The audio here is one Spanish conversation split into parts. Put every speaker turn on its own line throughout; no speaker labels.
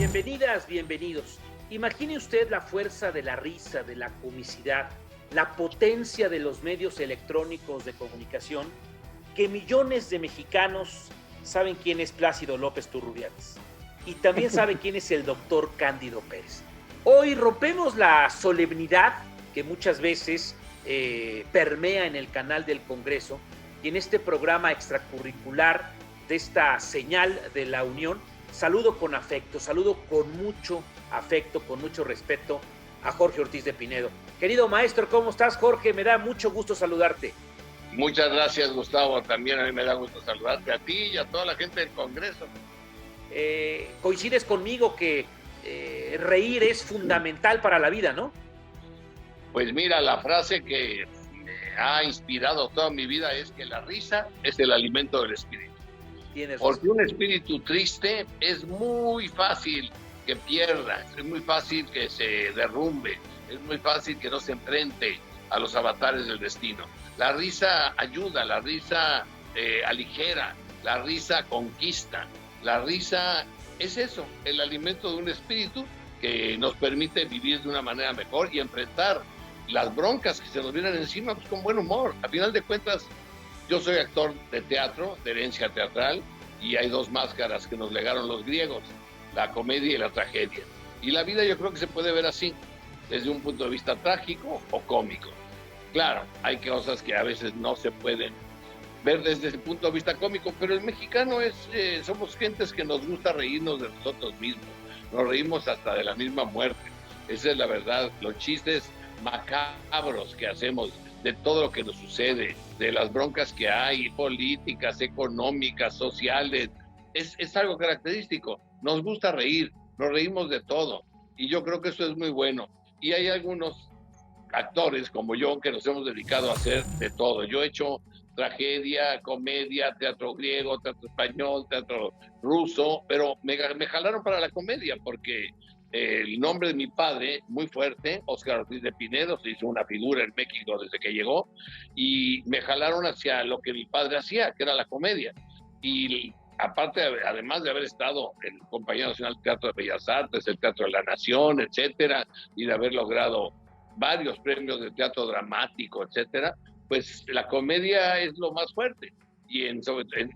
Bienvenidas, bienvenidos. Imagine usted la fuerza de la risa, de la comicidad, la potencia de los medios electrónicos de comunicación, que millones de mexicanos saben quién es Plácido López Turrubiates y también saben quién es el doctor Cándido Pérez. Hoy rompemos la solemnidad que muchas veces permea en el canal del Congreso y en este programa extracurricular de esta señal de la Unión. Saludo con afecto, saludo con mucho afecto, con mucho respeto a Jorge Ortiz de Pinedo. Querido maestro, ¿cómo estás, Jorge? Me da mucho gusto saludarte.
Muchas gracias, Gustavo. También a mí me da gusto saludarte a ti y a toda la gente del Congreso.
Coincides conmigo que reír es fundamental para la vida, ¿no?
Pues mira, la frase que me ha inspirado toda mi vida es que la risa es el alimento del espíritu. Porque un espíritu triste es muy fácil que pierda, es muy fácil que se derrumbe, es muy fácil que no se enfrente a los avatares del destino. La risa ayuda, la risa aligera, la risa conquista, la risa es eso, el alimento de un espíritu que nos permite vivir de una manera mejor y enfrentar las broncas que se nos vienen encima pues, con buen humor. A final de cuentas, yo soy actor de teatro, de herencia teatral, y hay dos máscaras que nos legaron los griegos, la comedia y la tragedia. Y la vida yo creo que se puede ver así, desde un punto de vista trágico o cómico. Claro, hay cosas que a veces no se pueden ver desde ese punto de vista cómico, pero el mexicano somos gentes que nos gusta reírnos de nosotros mismos, nos reímos hasta de la misma muerte. Esa es la verdad, los chistes macabros que hacemos de todo lo que nos sucede, de las broncas que hay, políticas, económicas, sociales, es algo característico. Nos gusta reír, nos reímos de todo, y yo creo que eso es muy bueno. Y hay algunos actores como yo que nos hemos dedicado a hacer de todo. Yo he hecho tragedia, comedia, teatro griego, teatro español, teatro ruso, pero me jalaron para la comedia porque el nombre de mi padre, muy fuerte, Óscar Ortiz de Pinedo, se hizo una figura en México desde que llegó, y me jalaron hacia lo que mi padre hacía, que era la comedia. Y aparte, además de haber estado en la Compañía Nacional de Teatro de Bellas Artes, el Teatro de la Nación, etcétera, y de haber logrado varios premios de teatro dramático, etcétera, pues la comedia es lo más fuerte. Y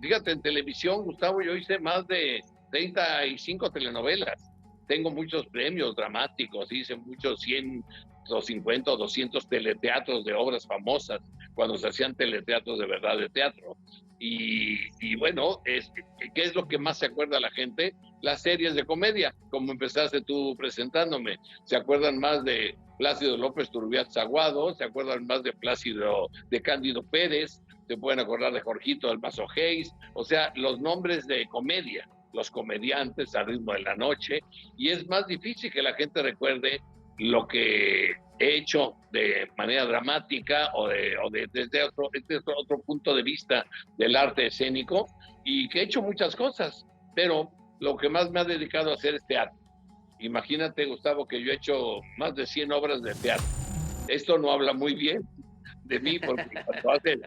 fíjate, en televisión, Gustavo, yo hice más de 35 telenovelas. Tengo muchos premios dramáticos, hice muchos 150 o 200 teleteatros de obras famosas, cuando se hacían teleteatros de verdad de teatro. Y bueno, ¿qué es lo que más se acuerda la gente? Las series de comedia, como empezaste tú presentándome. Se acuerdan más de Plácido López Turrubiates Aguado, se acuerdan más de Cándido Pérez, se pueden acordar de Jorgito del Mazo Hayes, o sea, los nombres de comedia, los comediantes al ritmo de la noche, y es más difícil que la gente recuerde lo que he hecho de manera dramática o desde otro punto de vista del arte escénico, y que he hecho muchas cosas, pero lo que más me ha dedicado a hacer es teatro. Imagínate, Gustavo, que yo he hecho más de 100 obras de teatro. Esto no habla muy bien de mí, porque cuando hacen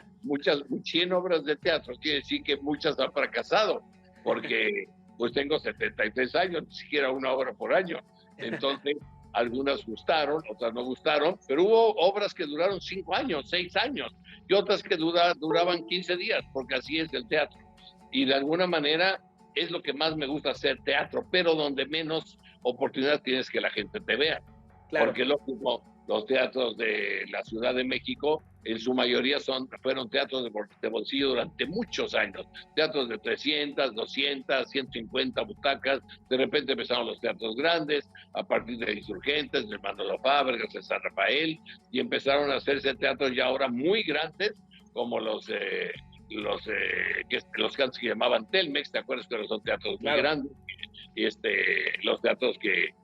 100 obras de teatro, quiere decir que muchas han fracasado, porque pues tengo 73 años, ni siquiera una obra por año. Entonces, algunas gustaron, otras no gustaron, pero hubo obras que duraron 5 años, 6 años, y otras que duraban 15 días, porque así es el teatro. Y de alguna manera es lo que más me gusta hacer, teatro, pero donde menos oportunidad tienes que la gente te vea. Claro. Porque los teatros de la Ciudad de México en su mayoría fueron teatros de bolsillo durante muchos años, teatros de 300, 200, 150 butacas. De repente empezaron los teatros grandes a partir de Insurgentes, de Manolo Fábregas, de San Rafael, y empezaron a hacerse teatros ya ahora muy grandes como los que antes se llamaban Telmex, ¿te acuerdas? Que son teatros muy grandes, y los teatros que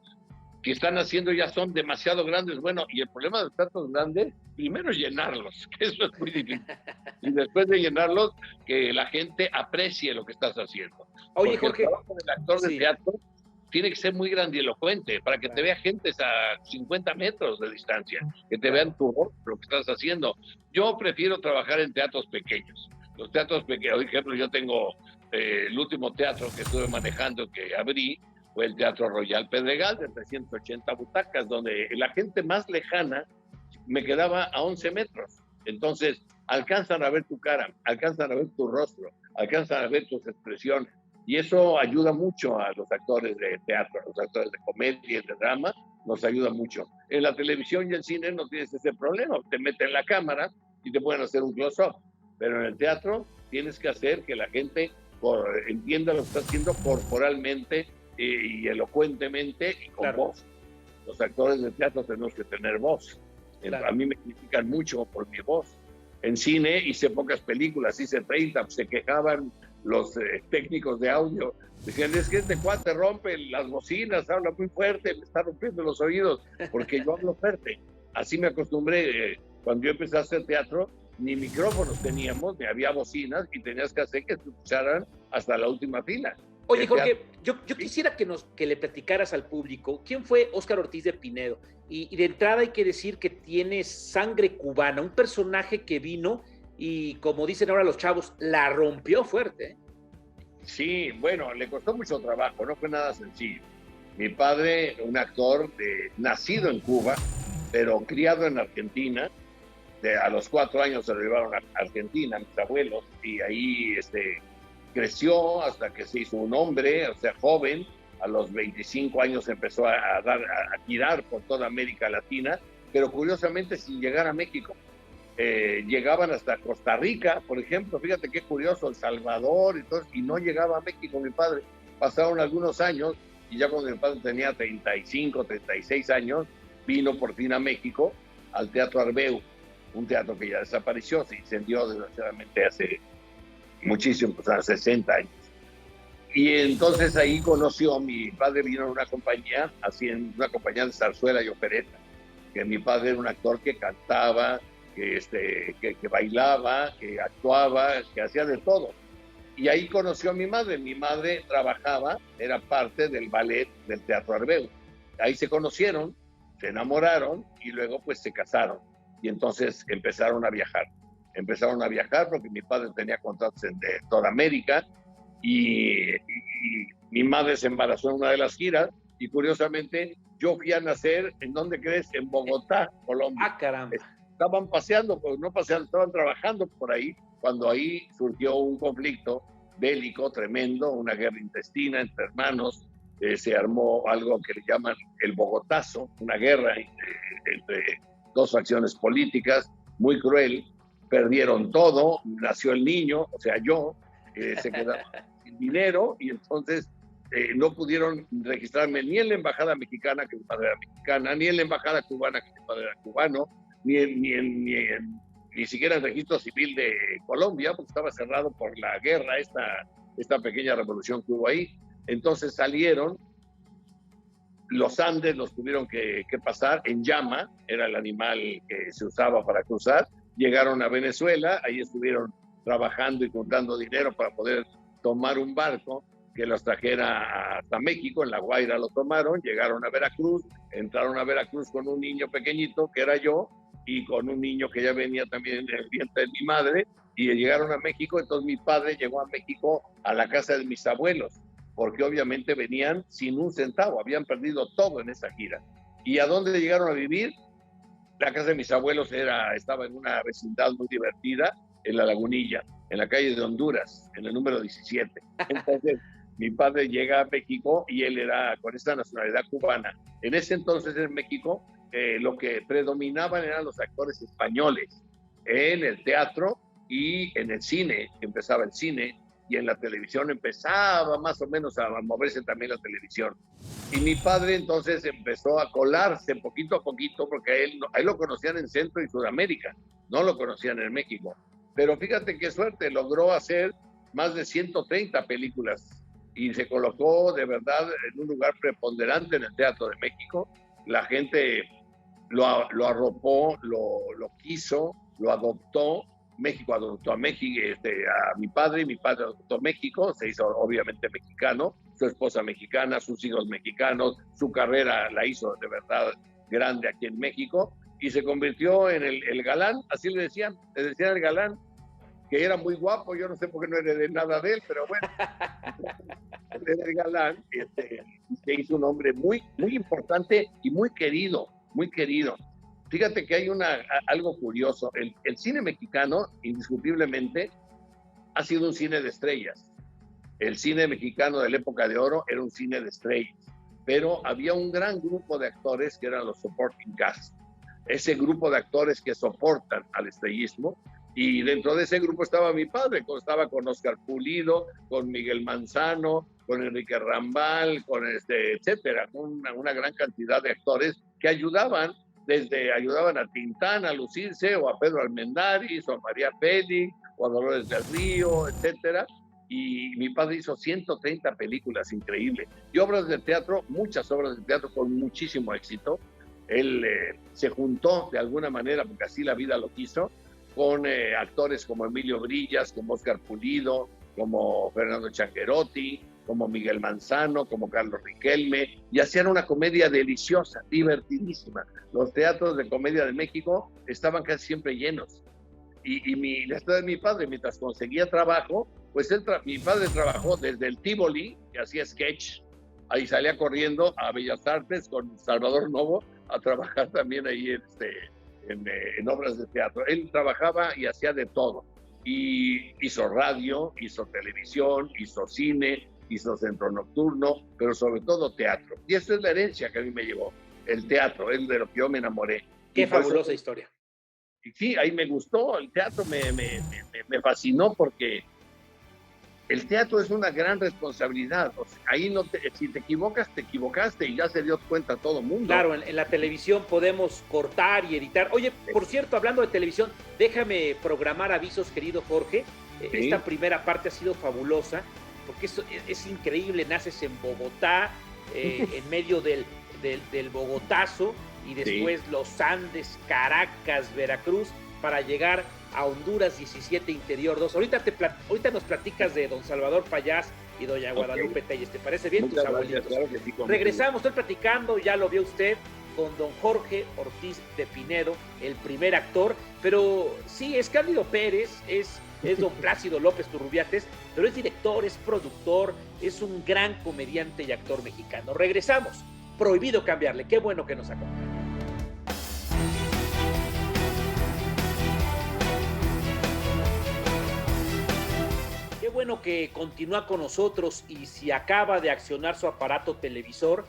están haciendo ya son demasiado grandes. Bueno, y el problema de los teatros grandes, primero es llenarlos, que eso es muy difícil, y después de llenarlos, que la gente aprecie lo que estás haciendo.
Oye, Jorge,
el trabajo del actor de teatro tiene que ser muy grandilocuente, para que te vea gente a 50 metros de distancia, que te vean tu rostro, lo que estás haciendo. Yo prefiero trabajar en teatros pequeños. Los teatros pequeños, por ejemplo, yo tengo el último teatro que estuve manejando, que abrí, fue el Teatro Royal Pedregal de 380 butacas, donde la gente más lejana me quedaba a 11 metros. Entonces, alcanzan a ver tu cara, alcanzan a ver tu rostro, alcanzan a ver tus expresiones. Y eso ayuda mucho a los actores de teatro, a los actores de comedia y de drama, nos ayuda mucho. En la televisión y el cine no tienes ese problema, te meten la cámara y te pueden hacer un close-up, pero en el teatro tienes que hacer que la gente entienda lo que está haciendo corporalmente y elocuentemente y con voz. Los actores de teatro tenemos que tener voz. A mí me critican mucho por mi voz. En cine hice pocas películas, hice 30, se quejaban los técnicos de audio. Decían, es que este cuate rompe las bocinas, habla muy fuerte, me está rompiendo los oídos, porque yo hablo fuerte. Así me acostumbré. Cuando yo empecé a hacer teatro, ni micrófonos teníamos, ni había bocinas, y tenías que hacer que se escucharan hasta la última fila.
Oye, Jorge, yo quisiera que le platicaras al público quién fue Óscar Ortiz de Pinedo. Y de entrada hay que decir que tiene sangre cubana, un personaje que vino y, como dicen ahora los chavos, la rompió fuerte.
Sí, bueno, le costó mucho trabajo, no fue nada sencillo. Mi padre, un actor nacido en Cuba, pero criado en Argentina. A los 4 años se lo llevaron a Argentina, mis abuelos, y ahí creció hasta que se hizo un hombre, o sea, joven. A los 25 años empezó a tirar por toda América Latina, pero curiosamente sin llegar a México. Llegaban hasta Costa Rica, por ejemplo, fíjate qué curioso, El Salvador, y no llegaba a México mi padre. Pasaron algunos años, y ya cuando mi padre tenía 35, 36 años, vino por fin a México, al Teatro Arbeu, un teatro que ya desapareció, se incendió desgraciadamente hace muchísimo, hace 60 años. Y entonces ahí conoció, mi padre vino en una compañía, una compañía de zarzuela y opereta, que mi padre era un actor que cantaba, que bailaba, que actuaba, que hacía de todo. Y ahí conoció a mi madre trabajaba, era parte del ballet del Teatro Arbeu. Ahí se conocieron, se enamoraron y luego pues se casaron. Y entonces empezaron a viajar porque mi padre tenía contratos de toda América y mi madre se embarazó en una de las giras y curiosamente yo fui a nacer, ¿en dónde crees? En Bogotá, Colombia.
Ah, caramba.
Estaban paseando, pues no paseando, estaban trabajando por ahí, cuando ahí surgió un conflicto bélico tremendo, una guerra intestina entre hermanos, se armó algo que le llaman el Bogotazo, una guerra entre dos facciones políticas, muy cruel, perdieron todo, nació el niño, o sea yo, se quedaron sin dinero y entonces no pudieron registrarme ni en la embajada mexicana, que mi padre era mexicana, ni en la embajada cubana, que mi padre era cubano, ni siquiera en el registro civil de Colombia, porque estaba cerrado por la guerra, esta pequeña revolución que hubo ahí. Entonces salieron, los Andes los tuvieron que pasar en llama, era el animal que se usaba para cruzar, llegaron a Venezuela, ahí estuvieron trabajando y juntando dinero para poder tomar un barco que los trajera hasta México, en La Guaira lo tomaron, llegaron a Veracruz, entraron a Veracruz con un niño pequeñito, que era yo, y con un niño que ya venía también del vientre de mi madre, y llegaron a México. Entonces mi padre llegó a México a la casa de mis abuelos, porque obviamente venían sin un centavo, habían perdido todo en esa gira. ¿Y a dónde llegaron a vivir? La casa de mis abuelos estaba en una vecindad muy divertida, en La Lagunilla, en la calle de Honduras, en el número 17. Entonces mi padre llega a México y él era con esta nacionalidad cubana. En ese entonces en México lo que predominaban eran los actores españoles en el teatro y en el cine. Empezaba el cine y en la televisión empezaba más o menos a moverse también la televisión. Y mi padre entonces empezó a colarse poquito a poquito, porque a él lo conocían en Centro y Sudamérica, no lo conocían en México. Pero fíjate qué suerte, logró hacer más de 130 películas y se colocó de verdad en un lugar preponderante en el Teatro de México. La gente lo arropó, lo quiso, lo adoptó. México adoptó a mi padre, y mi padre adoptó México, se hizo obviamente mexicano, su esposa mexicana, sus hijos mexicanos, su carrera la hizo de verdad grande aquí en México y se convirtió en el galán, así le decían el galán, que era muy guapo. Yo no sé por qué no heredé nada de él, pero bueno, él era el galán, se hizo un hombre muy, muy importante y muy querido, muy querido. Fíjate que hay algo curioso. El cine mexicano, indiscutiblemente, ha sido un cine de estrellas. El cine mexicano de la época de oro era un cine de estrellas, pero había un gran grupo de actores que eran los supporting cast. Ese grupo de actores que soportan al estrellismo, y dentro de ese grupo estaba mi padre, estaba con Oscar Pulido, con Miguel Manzano, con Enrique Rambal, con etcétera, una gran cantidad de actores que ayudaban a Tintán a lucirse, o a Pedro Armendáriz, o a María Félix, o a Dolores del Río, etcétera. Y mi padre hizo 130 películas, increíble, y obras de teatro, muchas obras de teatro con muchísimo éxito. Él se juntó de alguna manera, porque así la vida lo quiso, con actores como Emilio Brillas, como Oscar Pulido, como Fernando Changuerotti, como Miguel Manzano, como Carlos Riquelme, y hacían una comedia deliciosa, divertidísima. Los teatros de comedia de México estaban casi siempre llenos. Y la historia de mi padre, mientras conseguía trabajo, pues mi padre trabajó desde el Tívoli, que hacía sketch, ahí salía corriendo a Bellas Artes con Salvador Novo a trabajar también ahí en obras de teatro. Él trabajaba y hacía de todo. Y hizo radio, hizo televisión, hizo cine, hizo centro nocturno, pero sobre todo teatro. Y esta es la herencia que a mí me llevó, el teatro, es de lo que yo me enamoré.
Qué fabulosa historia.
Y sí, ahí me gustó, el teatro me fascinó, porque el teatro es una gran responsabilidad. O sea, ahí si te equivocas, te equivocaste, y ya se dio cuenta todo el mundo.
Claro, en la televisión podemos cortar y editar. Oye, por cierto, hablando de televisión, déjame programar avisos, querido Jorge. Sí. Esta primera parte ha sido fabulosa, porque es increíble. Naces en Bogotá, en medio del Bogotazo, y después sí, los Andes, Caracas, Veracruz, para llegar a Honduras 17 Interior 2. Ahorita nos platicas de don Salvador Payás y doña Guadalupe Telles. ¿Te parece bien? Muchas tus abuelitos. Claro que sí, regresamos, estoy platicando, ya lo vio usted, con don Jorge Ortiz de Pinedo, el primer actor, pero sí, es Cándido Pérez, es don Plácido López Turrubiates, pero es director, es productor, es un gran comediante y actor mexicano. Regresamos, prohibido cambiarle. Qué bueno que nos acompaña. Qué bueno que continúa con nosotros, y si acaba de accionar su aparato televisor,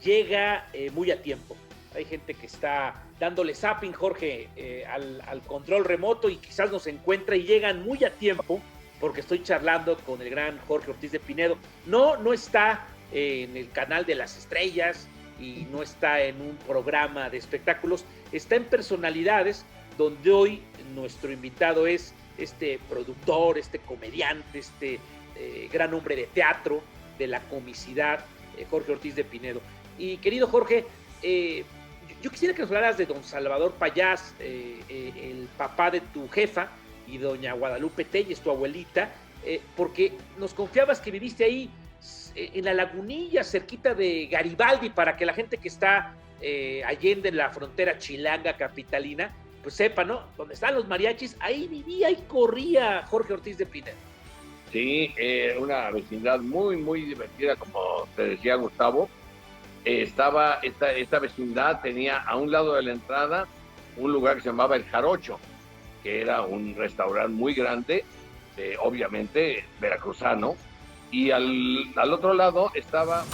llega muy a tiempo. Hay gente que está dándole zapping, Jorge, al control remoto, y quizás nos encuentra y llegan muy a tiempo, porque estoy charlando con el gran Jorge Ortiz de Pinedo. No está en el canal de las estrellas y no está en un programa de espectáculos, está en Personalidades, donde hoy nuestro invitado es este productor, este comediante, este gran hombre de teatro, de la comicidad, Jorge Ortiz de Pinedo. Y querido Jorge, yo quisiera que nos hablaras de don Salvador Payás, el papá de tu jefa, y doña Guadalupe Telles, tu abuelita, porque nos confiabas que viviste ahí en la Lagunilla, cerquita de Garibaldi, para que la gente que está allende en la frontera chilanga capitalina, pues sepa, ¿no? Donde están los mariachis, ahí vivía y corría Jorge Ortiz de Pinedo.
Sí, una vecindad muy, muy divertida, como te decía Gustavo. Estaba esta vecindad, tenía a un lado de la entrada un lugar que se llamaba El Jarocho, que era un restaurante muy grande, obviamente veracruzano, y al otro lado estaba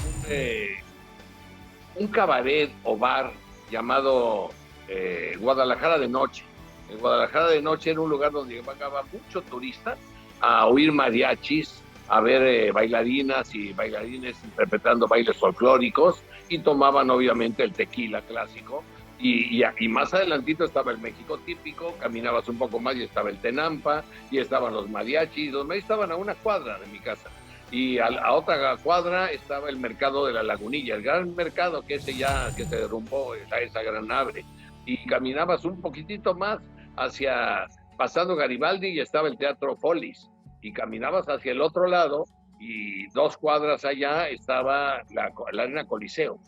un cabaret o bar llamado Guadalajara de Noche. En Guadalajara de Noche era un lugar donde llegaban muchos turistas a oír mariachis, a ver bailarinas y bailarines interpretando bailes folclóricos, y tomaban obviamente el tequila clásico, y más adelantito estaba el México típico, caminabas un poco más y estaba el Tenampa, y estaban los mariachis. Los mariachis estaban a una cuadra de mi casa, y a otra cuadra estaba el mercado de la Lagunilla, el gran mercado que se derrumbó, esa gran nave, y caminabas un poquitito más pasando Garibaldi, y estaba el Teatro Follis, y caminabas hacia el otro lado, y 2 cuadras allá estaba la Arena Coliseo,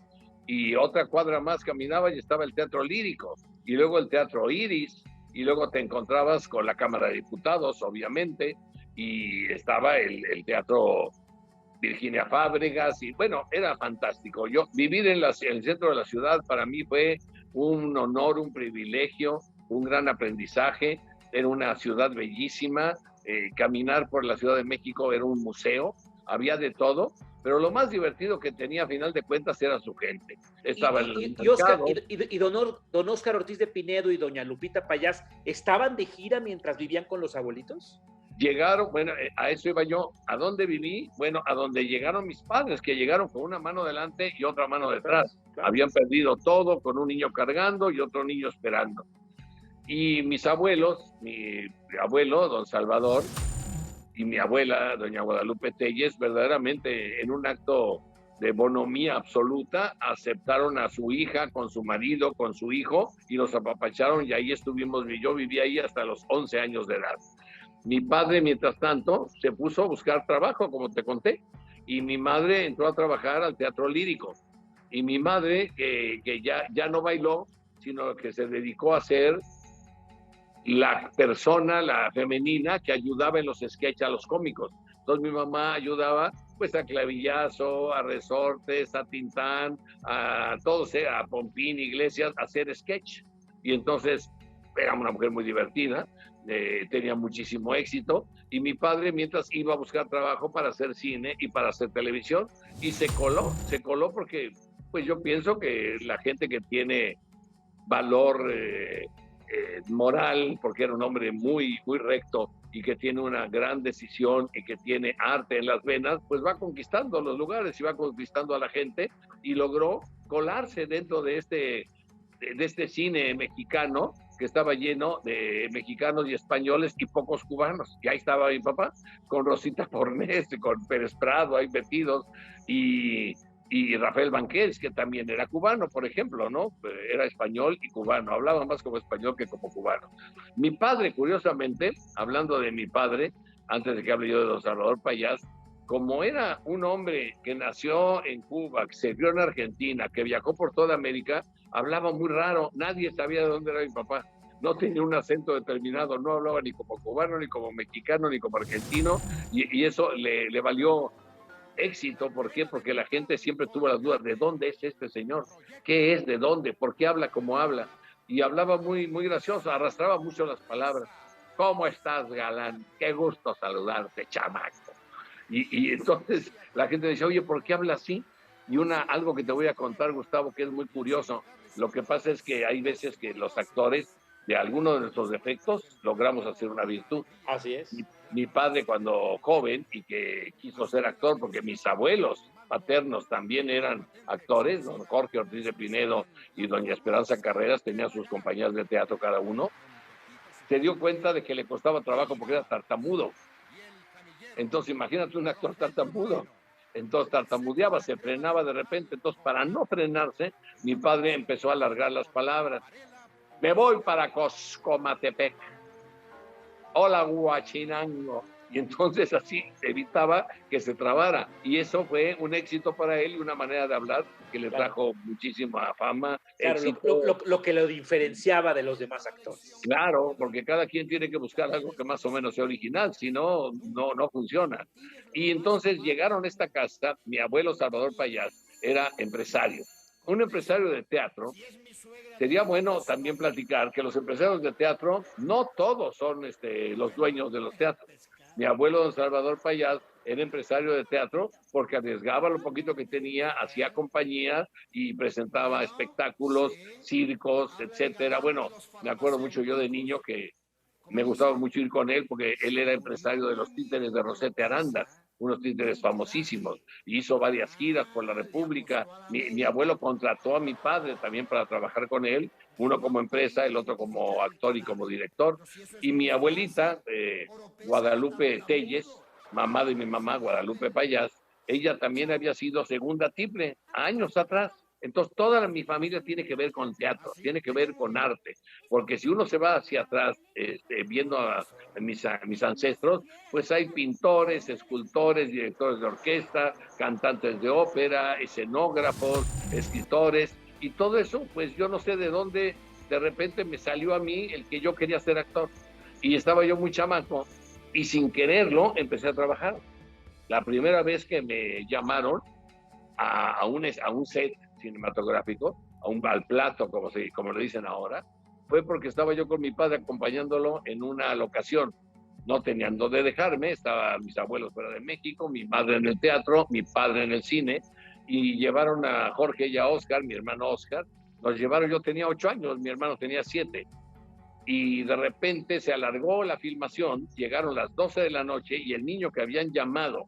y otra cuadra más caminabas y estaba el Teatro Lírico, y luego el Teatro Iris, y luego te encontrabas con la Cámara de Diputados, obviamente, y estaba el Teatro Virginia Fábregas, y bueno, era fantástico. Yo vivir en el centro de la ciudad para mí fue un honor, un privilegio, un gran aprendizaje. Era una ciudad bellísima, caminar por la Ciudad de México era un museo, había de todo, pero lo más divertido que tenía a final de cuentas era su gente. Estaba
don Óscar Ortiz de Pinedo y doña Lupita Payás, ¿estaban de gira mientras vivían con los abuelitos?
Llegaron, bueno, a eso iba yo. ¿A dónde viví? Bueno, a donde llegaron mis padres, que llegaron con una mano delante y otra mano detrás. Claro. Habían perdido todo, con un niño cargando y otro niño esperando. Y mis abuelos, mi abuelo, don Salvador, y mi abuela, doña Guadalupe Telles, verdaderamente en un acto de bonomía absoluta, aceptaron a su hija con su marido, con su hijo, y los apapacharon, y ahí estuvimos. Yo viví ahí hasta los 11 años de edad. Mi padre, mientras tanto, se puso a buscar trabajo, como te conté, y mi madre entró a trabajar al Teatro Lírico. Y mi madre, que ya no bailó, sino que se dedicó a ser la persona, la femenina, que ayudaba en los sketches a los cómicos. Entonces mi mamá ayudaba pues a Clavillazo, a Resortes, a Tintán, a todos, a Pompín, Iglesias, a hacer sketch. Y entonces era una mujer muy divertida, tenía muchísimo éxito, y mi padre mientras iba a buscar trabajo para hacer cine y para hacer televisión, y se coló porque pues yo pienso que la gente que tiene valor moral, porque era un hombre muy, muy recto y que tiene una gran decisión y que tiene arte en las venas, pues va conquistando los lugares y va conquistando a la gente, y logró colarse dentro de este cine mexicano que estaba lleno de mexicanos y españoles y pocos cubanos. Y ahí estaba mi papá con Rosita Fornés, con Pérez Prado ahí metidos, y Rafael Banquels, que también era cubano, por ejemplo, ¿no? Era español y cubano, hablaba más como español que como cubano. Mi padre, curiosamente, hablando de mi padre, antes de que hable yo de don Salvador Payás, como era un hombre que nació en Cuba, que se vio en Argentina, que viajó por toda América, hablaba muy raro, nadie sabía de dónde era mi papá, no tenía un acento determinado, no hablaba ni como cubano, ni como mexicano, ni como argentino, y eso le valió éxito. ¿Por qué? Porque la gente siempre tuvo las dudas, ¿de dónde es este señor? ¿Qué es? ¿De dónde? ¿Por qué habla como habla? Y hablaba muy, muy gracioso, arrastraba mucho las palabras. ¿Cómo estás, galán? Qué gusto saludarte, chamaco. Y entonces la gente decía, oye, ¿por qué habla así? Y algo que te voy a contar, Gustavo, que es muy curioso. Lo que pasa es que hay veces que los actores, de algunos de nuestros defectos, logramos hacer una virtud.
Así es.
Mi padre, cuando joven y que quiso ser actor, porque mis abuelos paternos también eran actores, don Jorge Ortiz de Pinedo y doña Esperanza Carreras, tenían sus compañías de teatro cada uno, se dio cuenta de que le costaba trabajo porque era tartamudo. Entonces imagínate un actor tartamudo. Entonces tartamudeaba, se frenaba de repente. Entonces, para no frenarse, mi padre empezó a alargar las palabras. Me voy para Coscomatepec. Hola, Huachinango. Y entonces así evitaba que se trabara. Y eso fue un éxito para él y una manera de hablar que le trajo muchísima fama.
Claro, lo que lo diferenciaba de los demás actores.
Claro, porque cada quien tiene que buscar algo que más o menos sea original, si no, no funciona. Y entonces llegaron a esta casa, mi abuelo Salvador Payás era empresario, un empresario de teatro. Sería bueno también platicar que los empresarios de teatro, no todos son los dueños de los teatros. Mi abuelo don Salvador Payás era empresario de teatro porque arriesgaba lo poquito que tenía, hacía compañías y presentaba espectáculos, circos, etcétera. Bueno, me acuerdo mucho yo de niño que me gustaba mucho ir con él porque él era empresario de los títeres de Rosete Aranda, unos títeres famosísimos. Hizo varias giras por la República. Mi abuelo contrató a mi padre también para trabajar con él, uno como empresa, el otro como actor y como director. Y mi abuelita, Guadalupe Telles, mamá de mi mamá, Guadalupe Payás, ella también había sido segunda tiple años atrás. Entonces, toda mi familia tiene que ver con teatro, tiene que ver con arte, porque si uno se va hacia atrás, viendo a mis ancestros, pues hay pintores, escultores, directores de orquesta, cantantes de ópera, escenógrafos, escritores, y todo eso, pues yo no sé de dónde de repente me salió a mí el que yo quería ser actor. Y estaba yo muy chamaco, y sin quererlo empecé a trabajar. La primera vez que me llamaron a un set cinematográfico, al plato, como le dicen ahora, fue porque estaba yo con mi padre acompañándolo en una locación. No tenían dónde dejarme, estaban mis abuelos fuera de México, mi madre en el teatro, mi padre en el cine, y llevaron a Jorge y a Oscar, mi hermano Oscar, nos llevaron, yo tenía 8 años, mi hermano tenía 7, y de repente se alargó la filmación, llegaron las 12 de la noche y el niño que habían llamado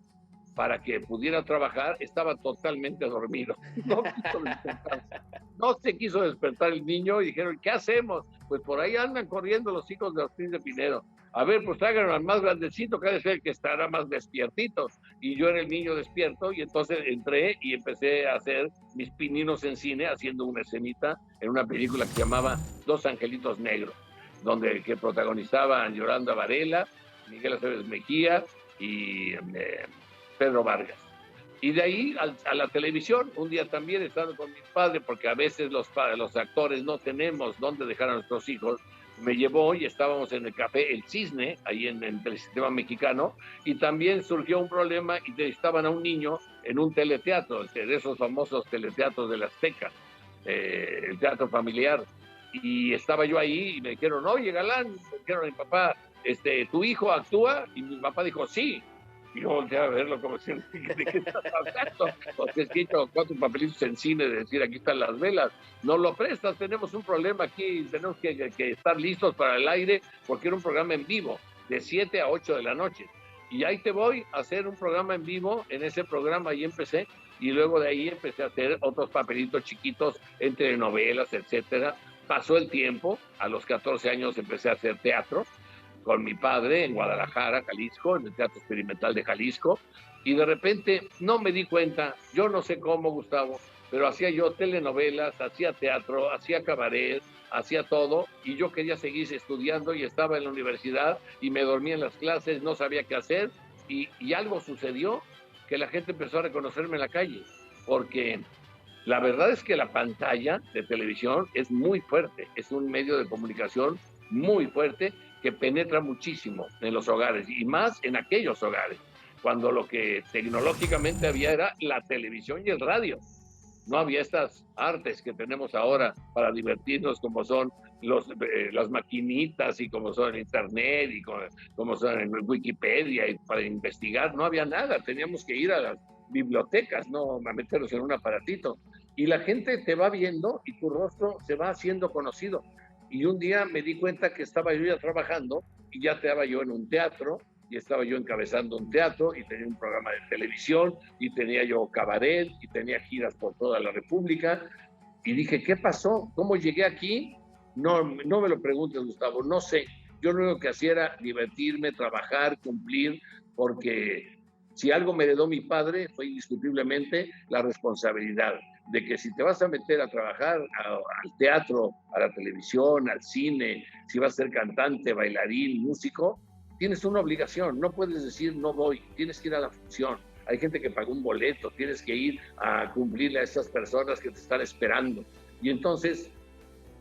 para que pudiera trabajar estaba totalmente dormido. No quiso despertarse. No se quiso despertar el niño y dijeron, ¿qué hacemos? Pues por ahí andan corriendo los hijos de Ortiz de Pinedo. A ver, pues traigan al más grandecito, que debe ser el que estará más despiertito. Y yo era el niño despierto, y entonces entré y empecé a hacer mis pininos en cine, haciendo una escenita en una película que se llamaba Dos Angelitos Negros, que protagonizaban Yolanda Varela, Miguel Aceves Mejía y Pedro Vargas. Y de ahí a la televisión, un día también estando con mi padre, porque a veces los actores no tenemos dónde dejar a nuestros hijos, me llevó y estábamos en el café El Cisne, ahí en el Telesistema Mexicano, y también surgió un problema y necesitaban a un niño en un teleteatro, de esos famosos teleteatros de la Azteca, el teatro familiar. Y estaba yo ahí y me dijeron, oye, galán, me dijeron a mi papá, ¿tu hijo actúa? Y mi papá dijo, sí. Y yo volteé a verlo como si, ¿de qué estás hablando? Porque es que he hecho 4 papelitos en cine de decir, aquí están las velas. No lo prestas, tenemos un problema aquí, tenemos que estar listos para el aire, porque era un programa en vivo, de 7 a 8 de la noche. Y ahí te voy a hacer un programa en vivo, en ese programa ahí empecé, y luego de ahí empecé a hacer otros papelitos chiquitos, entre novelas, etcétera. Pasó el tiempo, a los 14 años empecé a hacer teatro, con mi padre en Guadalajara, Jalisco, en el Teatro Experimental de Jalisco, y de repente no me di cuenta, yo no sé cómo, Gustavo, pero hacía yo telenovelas, hacía teatro, hacía cabaret, hacía todo, y yo quería seguir estudiando y estaba en la universidad y me dormía en las clases, no sabía qué hacer, y algo sucedió que la gente empezó a reconocerme en la calle, porque la verdad es que la pantalla de televisión es muy fuerte, es un medio de comunicación muy fuerte, que penetra muchísimo en los hogares, y más en aquellos hogares, cuando lo que tecnológicamente había era la televisión y el radio. No había estas artes que tenemos ahora para divertirnos, como son las maquinitas, y como son el internet, y como son en Wikipedia, y para investigar. No había nada, teníamos que ir a las bibliotecas, no a meternos en un aparatito. Y la gente te va viendo y tu rostro se va haciendo conocido. Y un día me di cuenta que estaba yo ya trabajando y ya estaba yo en un teatro, y estaba yo encabezando un teatro, y tenía un programa de televisión, y tenía yo cabaret, y tenía giras por toda la República. Y dije, ¿qué pasó? ¿Cómo llegué aquí? No me lo preguntes, Gustavo, no sé. Yo lo único que hacía era divertirme, trabajar, cumplir, porque si algo me heredó mi padre fue indiscutiblemente la responsabilidad de que si te vas a meter a trabajar al teatro, a la televisión, al cine, si vas a ser cantante, bailarín, músico, tienes una obligación, no puedes decir no voy, tienes que ir a la función. Hay gente que pagó un boleto, tienes que ir a cumplirle a esas personas que te están esperando. Y entonces,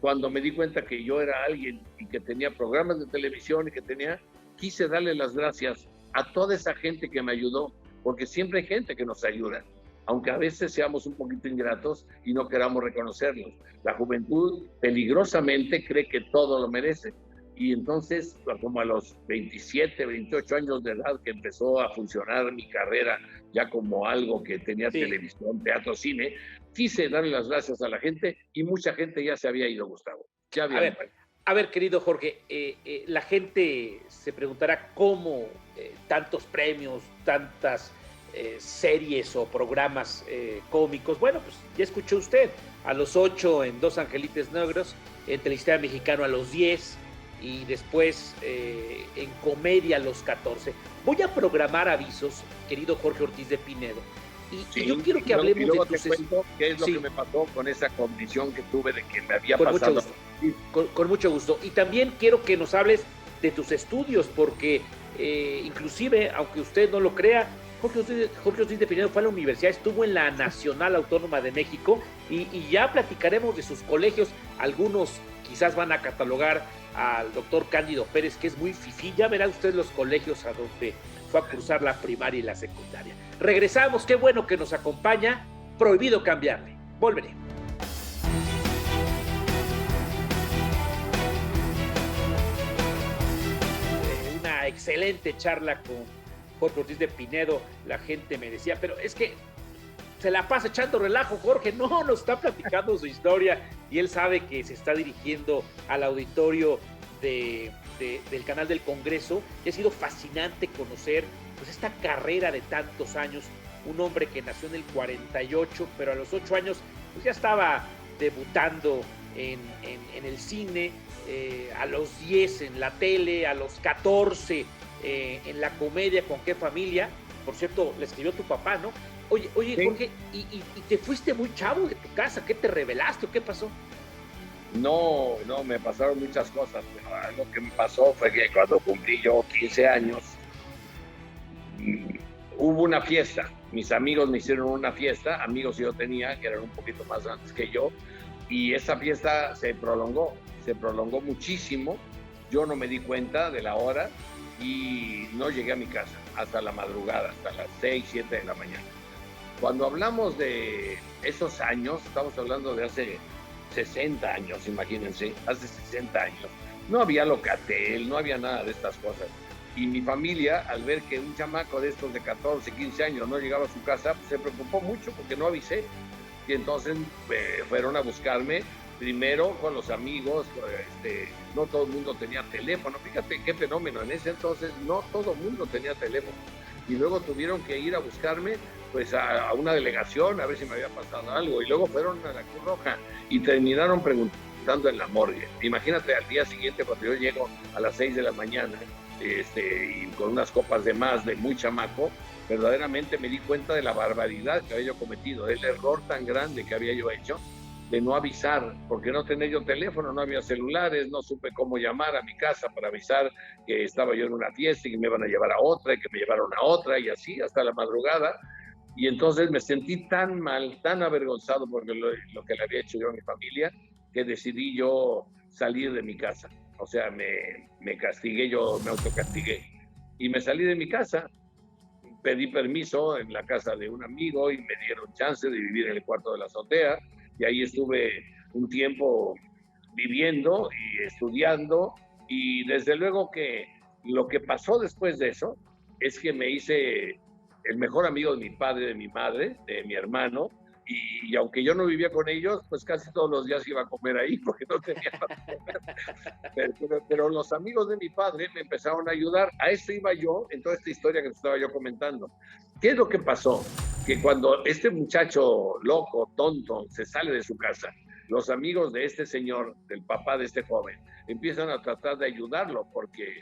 cuando me di cuenta que yo era alguien y que tenía programas de televisión y quise darle las gracias a toda esa gente que me ayudó, porque siempre hay gente que nos ayuda, aunque a veces seamos un poquito ingratos y no queramos reconocerlos. La juventud peligrosamente cree que todo lo merece. Y entonces, como a los 27, 28 años de edad, que empezó a funcionar mi carrera ya como algo que tenía televisión, teatro, cine, quise darle las gracias a la gente, y mucha gente ya se había ido, Gustavo. Ya había
a ver, querido Jorge, la gente se preguntará cómo tantos premios, tantas series o programas cómicos. Bueno, pues ya escuchó usted, a los 8 en Dos Angelitos Negros, en Telesistema Mexicano a los 10, y después en comedia a los 14. Voy a programar avisos, querido Jorge Ortiz de Pinedo, y yo quiero que hablemos de tus...
¿Qué es lo que me pasó con esa condición que tuve de que me había pasado?
Con mucho gusto. Y también quiero que nos hables de tus estudios, porque inclusive, aunque usted no lo crea, Jorge Ortiz de Pinedo fue a la universidad, estuvo en la Nacional Autónoma de México, y ya platicaremos de sus colegios. Algunos quizás van a catalogar al doctor Cándido Pérez, que es muy fifí. Ya verá usted los colegios a donde fue a cursar la primaria y la secundaria. Regresamos, qué bueno que nos acompaña. Prohibido cambiarle. Volveré. Una excelente charla con Jorge Ortiz de Pinedo. La gente me decía, pero es que se la pasa echando relajo, Jorge. No, nos está platicando su historia y él sabe que se está dirigiendo al auditorio del canal del Congreso. Y ha sido fascinante conocer pues esta carrera de tantos años. Un hombre que nació en el 48, pero a los 8 años pues ya estaba debutando en el cine, a los 10 en la tele, a los 14 en la comedia Con qué familia. Por cierto, le escribió tu papá, ¿no? Oye, sí. Jorge, ¿y te fuiste muy chavo de tu casa? ¿Qué te revelaste o qué pasó?
No, me pasaron muchas cosas, pero algo que me pasó fue que cuando cumplí yo 15 años, hubo una fiesta. Mis amigos me hicieron una fiesta, amigos que yo tenía, que eran un poquito más grandes que yo, y esa fiesta se prolongó muchísimo. Yo no me di cuenta de la hora y no llegué a mi casa hasta la madrugada, hasta las 6, 7 de la mañana. Cuando hablamos de esos años, estamos hablando de hace 60 años, imagínense, hace 60 años. No había Locatel, no había nada de estas cosas. Y mi familia, al ver que un chamaco de estos de 14, 15 años no llegaba a su casa, pues se preocupó mucho porque no avisé. Y entonces fueron a buscarme, primero con los amigos, no todo el mundo tenía teléfono. Fíjate qué fenómeno, en ese entonces no todo el mundo tenía teléfono. Y luego tuvieron que ir a buscarme pues a una delegación a ver si me había pasado algo. Y luego fueron a la Cruz Roja y terminaron preguntando en la morgue. Imagínate al día siguiente cuando yo llego a las 6 de la mañana, y con unas copas de más de muy chamaco, verdaderamente me di cuenta de la barbaridad que había yo cometido, el error tan grande que había yo hecho de no avisar, porque no tenía yo teléfono, no había celulares, no supe cómo llamar a mi casa para avisar que estaba yo en una fiesta y que me iban a llevar a otra y que me llevaron a otra y así hasta la madrugada. Y entonces me sentí tan mal, tan avergonzado por lo que le había hecho yo a mi familia, que decidí yo salir de mi casa. O sea, me castigué, yo me autocastigué. Y me salí de mi casa, pedí permiso en la casa de un amigo y me dieron chance de vivir en el cuarto de la azotea. Y ahí estuve un tiempo viviendo y estudiando. Y desde luego que lo que pasó después de eso es que me hice el mejor amigo de mi padre, de mi madre, de mi hermano. Y aunque yo no vivía con ellos, pues casi todos los días iba a comer ahí porque no tenía para comer. Pero los amigos de mi padre me empezaron a ayudar. A eso iba yo en toda esta historia que te estaba yo comentando. ¿Qué es lo que pasó? Que cuando este muchacho loco, tonto, se sale de su casa, los amigos de este señor, del papá de este joven, empiezan a tratar de ayudarlo porque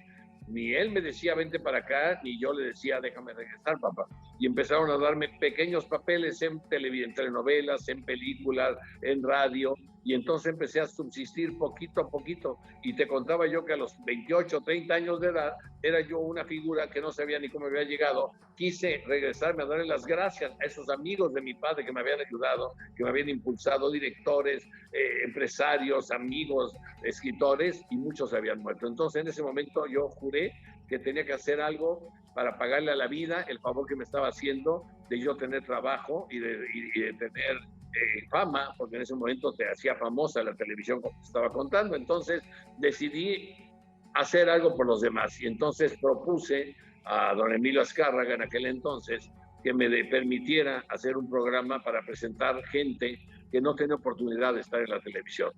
ni él me decía vente para acá, ni yo le decía déjame regresar, papá. Y empezaron a darme pequeños papeles en telenovelas, en películas, en radio, y entonces empecé a subsistir poquito a poquito. Y te contaba yo que a los 28, 30 años de edad, era yo una figura que no sabía ni cómo había llegado. Quise regresarme a darle las gracias a esos amigos de mi padre que me habían ayudado, que me habían impulsado, directores, empresarios, amigos, escritores, y muchos habían muerto. Entonces en ese momento yo juré que tenía que hacer algo para pagarle a la vida el favor que me estaba haciendo de yo tener trabajo y de tener fama, porque en ese momento te hacía famosa la televisión como te estaba contando. Entonces decidí hacer algo por los demás y entonces propuse a don Emilio Azcárraga en aquel entonces que me permitiera hacer un programa para presentar gente que no tenía oportunidad de estar en la televisión.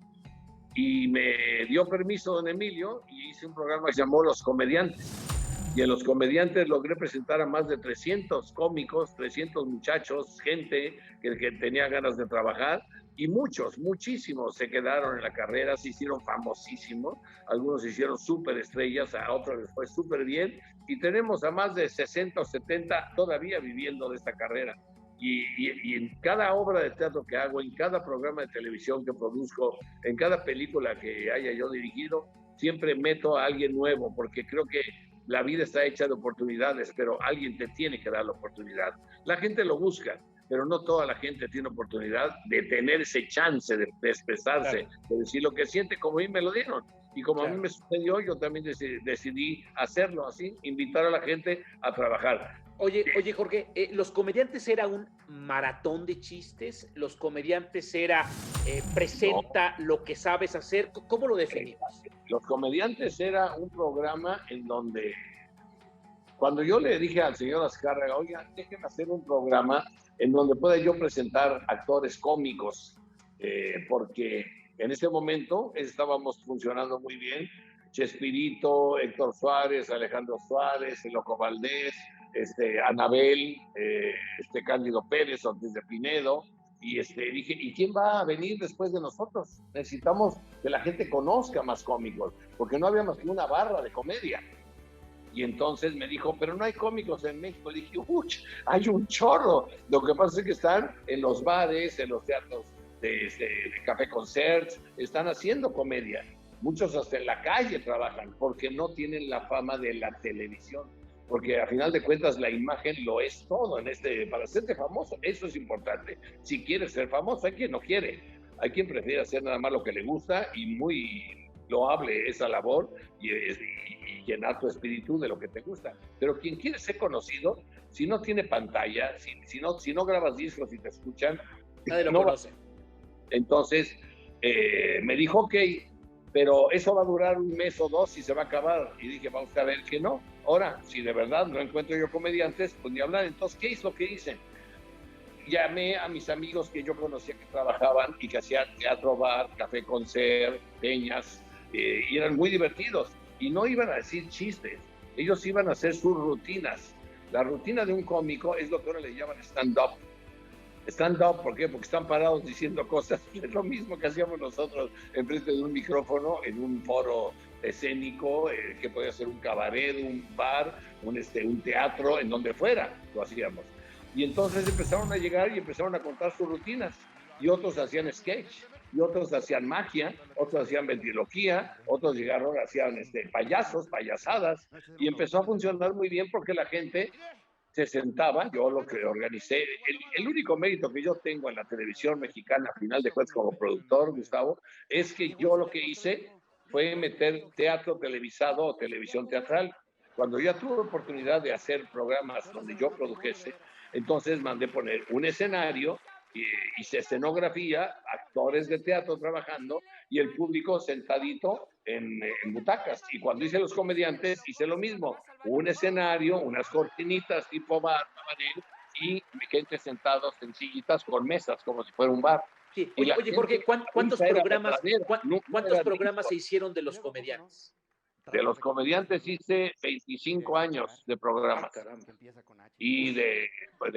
Y me dio permiso don Emilio y hice un programa que se llamó Los Comediantes. Y en Los Comediantes logré presentar a más de 300 cómicos, 300 muchachos, gente que tenía ganas de trabajar, y muchísimos se quedaron en la carrera, se hicieron famosísimos, algunos se hicieron súper estrellas, a otros les fue súper bien, y tenemos a más de 60 o 70 todavía viviendo de esta carrera. Y en cada obra de teatro que hago, en cada programa de televisión que produzco, en cada película que haya yo dirigido, siempre meto a alguien nuevo, porque creo que la vida está hecha de oportunidades, pero alguien te tiene que dar la oportunidad. La gente lo busca, pero no toda la gente tiene oportunidad de tener ese chance de expresarse, claro, de decir lo que siente, como a mí me lo dieron. Y como a mí me sucedió, yo también decidí hacerlo así, invitar a la gente a trabajar.
Oye, Jorge, ¿los comediantes era un maratón de chistes? ¿Los comediantes era presenta lo que sabes hacer? ¿Cómo lo definimos?
Los comediantes era un programa en donde, cuando yo le dije al señor Azcárraga, oiga, déjenme hacer un programa en donde pueda yo presentar actores cómicos, porque en ese momento estábamos funcionando muy bien. Chespirito, Héctor Suárez, Alejandro Suárez, El Loco Valdés, Anabel, Cándido Pérez, Ortiz de Pinedo, y dije, ¿y quién va a venir después de nosotros? Necesitamos que la gente conozca más cómicos, porque no había más que una barra de comedia. Y entonces me dijo, pero no hay cómicos en México. Le dije, ¡uch! Hay un chorro. Lo que pasa es que están en los bares, en los teatros de café concerts, están haciendo comedia. Muchos hasta en la calle trabajan, porque no tienen la fama de la televisión. Porque a final de cuentas la imagen lo es todo para hacerte famoso. Eso es importante. Si quieres ser famoso, hay quien no quiere. Hay quien prefiere hacer nada más lo que le gusta y muy loable esa labor y llenar tu espíritu de lo que te gusta. Pero quien quiere ser conocido, si no tiene pantalla, si no grabas discos y te escuchan,
nadie lo conoce.
Entonces me dijo, ok, pero eso va a durar un mes o dos y se va a acabar. Y dije, vamos a ver que no. Ahora, si de verdad no encuentro yo comediantes, pues ni hablar. Entonces, ¿qué es lo que hice? Llamé a mis amigos que yo conocía que trabajaban y que hacían teatro, bar, café concert, peñas, y eran muy divertidos. Y no iban a decir chistes, ellos iban a hacer sus rutinas. La rutina de un cómico es lo que ahora le llaman stand-up. Stand-up, ¿por qué? Porque están parados diciendo cosas. Es lo mismo que hacíamos nosotros enfrente de un micrófono, en un foro escénico, que podía ser un cabaret, un bar, un teatro, en donde fuera, lo hacíamos. Y entonces empezaron a llegar y empezaron a contar sus rutinas. Y otros hacían sketch, y otros hacían magia, otros hacían ventriloquía, otros llegaron, hacían payasos, payasadas. Y empezó a funcionar muy bien porque la gente se sentaba. Yo lo que organicé, el único mérito que yo tengo en la televisión mexicana, a final de cuentas como productor, Gustavo, es que yo lo que hice fue meter teatro televisado o televisión teatral. Cuando ya tuve oportunidad de hacer programas donde yo produjese, entonces mandé poner un escenario, hice escenografía, actores de teatro trabajando y el público sentadito en butacas. Y cuando hice los comediantes, hice lo mismo, un escenario, unas cortinitas tipo bar, y gente sentados en sillitas con mesas, como si fuera un bar.
Sí. Oye, Jorge, ¿cuántos programas se hicieron de los comediantes?
De los comediantes hice 25 años de programas. Y de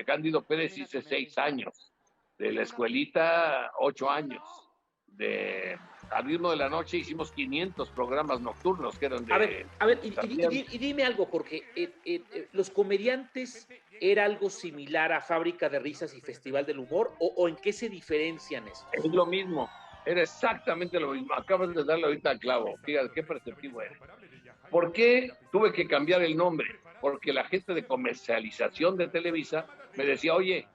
Cándido Pérez hice 6 años. De la escuelita, 8 años. Al ritmo de la noche hicimos 500 programas nocturnos que eran de...
A ver, y dime algo, Jorge. ¿Los comediantes era algo similar a Fábrica de Risas y Festival del Humor? ¿O en qué se diferencian eso?
Es lo mismo. Era exactamente lo mismo. Acabas de darle ahorita al clavo. Fíjate qué perceptivo eres. ¿Por qué tuve que cambiar el nombre? Porque la gente de comercialización de Televisa me decía, oye,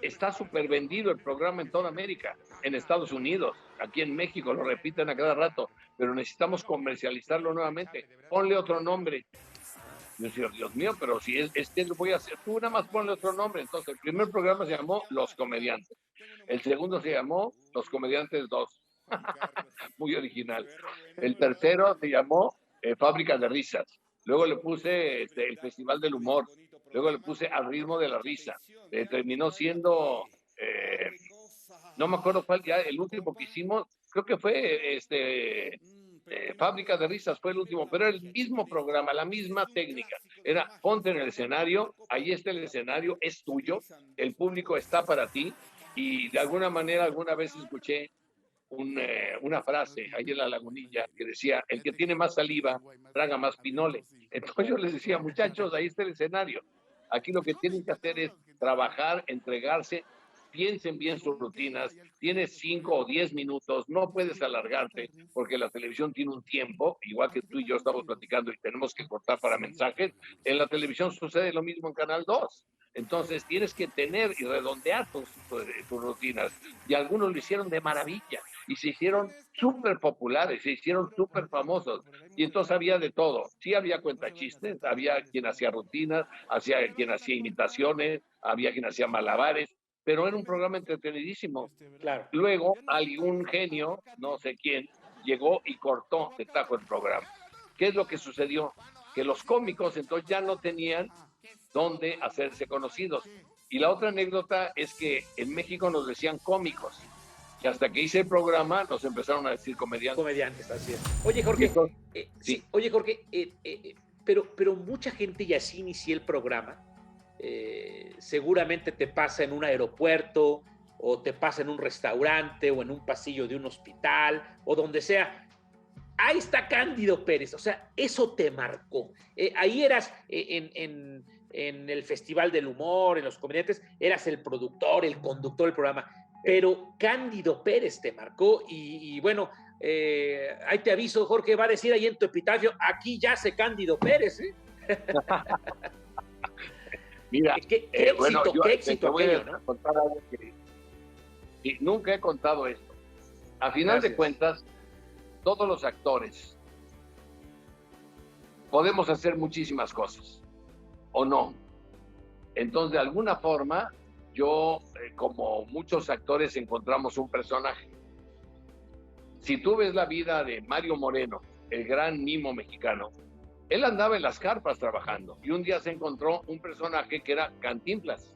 está súper vendido el programa en toda América, en Estados Unidos, aquí en México, lo repiten a cada rato, pero necesitamos comercializarlo nuevamente. Ponle otro nombre. Yo decía, Dios mío, pero si es que lo voy a hacer, tú nada más ponle otro nombre. Entonces, el primer programa se llamó Los Comediantes. El segundo se llamó Los Comediantes 2. Muy original. El tercero se llamó Fábrica de Risas. Luego le puse el Festival del Humor. Luego le puse Al Ritmo de la Risa. Terminó siendo, no me acuerdo cuál ya, el último que hicimos, creo que fue Fábrica de Risas, fue el último, pero era el mismo programa, la misma técnica. Era ponte en el escenario, ahí está el escenario, es tuyo, el público está para ti, y de alguna manera alguna vez escuché una frase ahí en la Lagunilla que decía, el que tiene más saliva traga más pinole. Entonces yo les decía, muchachos, ahí está el escenario, aquí lo que tienen que hacer es trabajar, entregarse, piensen bien sus rutinas, tienes 5 o 10 minutos, no puedes alargarte, porque la televisión tiene un tiempo, igual que tú y yo estamos platicando y tenemos que cortar para mensajes, en la televisión sucede lo mismo en Canal 2. Entonces tienes que tener y redondear tus rutinas, y algunos lo hicieron de maravilla. y se hicieron súper populares, se hicieron súper famosos. Y entonces había de todo. Sí había cuentachistes, había quien hacía rutinas, quien hacía imitaciones, había quien hacía malabares, pero era un programa entretenidísimo.
Claro.
Luego algún genio, no sé quién, llegó y cortó de tajo el programa. ¿Qué es lo que sucedió? Que los cómicos entonces ya no tenían dónde hacerse conocidos. Y la otra anécdota es que en México nos decían cómicos, y hasta que hice el programa nos empezaron a decir comediantes.
Comediantes, así es. Oye, Jorge,
entonces,
sí. Oye, Jorge, pero mucha gente, y así inicié el programa, seguramente te pasa en un aeropuerto, o te pasa en un restaurante, o en un pasillo de un hospital, o donde sea. Ahí está Cándido Pérez, o sea, eso te marcó. Ahí eras en el Festival del Humor, en los comediantes, eras el productor, el conductor del programa, pero Cándido Pérez te marcó y bueno, ahí te aviso, Jorge, va a decir ahí en tu epitafio, aquí yace Cándido Pérez, ¿eh?
Mira,
qué éxito aquello, ¿no?
Contar algo que nunca he contado esto. A final de cuentas, todos los actores podemos hacer muchísimas cosas, ¿o no? Entonces, de alguna forma, yo, como muchos actores, encontramos un personaje. Si tú ves la vida de Mario Moreno, el gran mimo mexicano, él andaba en las carpas trabajando y un día se encontró un personaje que era Cantinflas,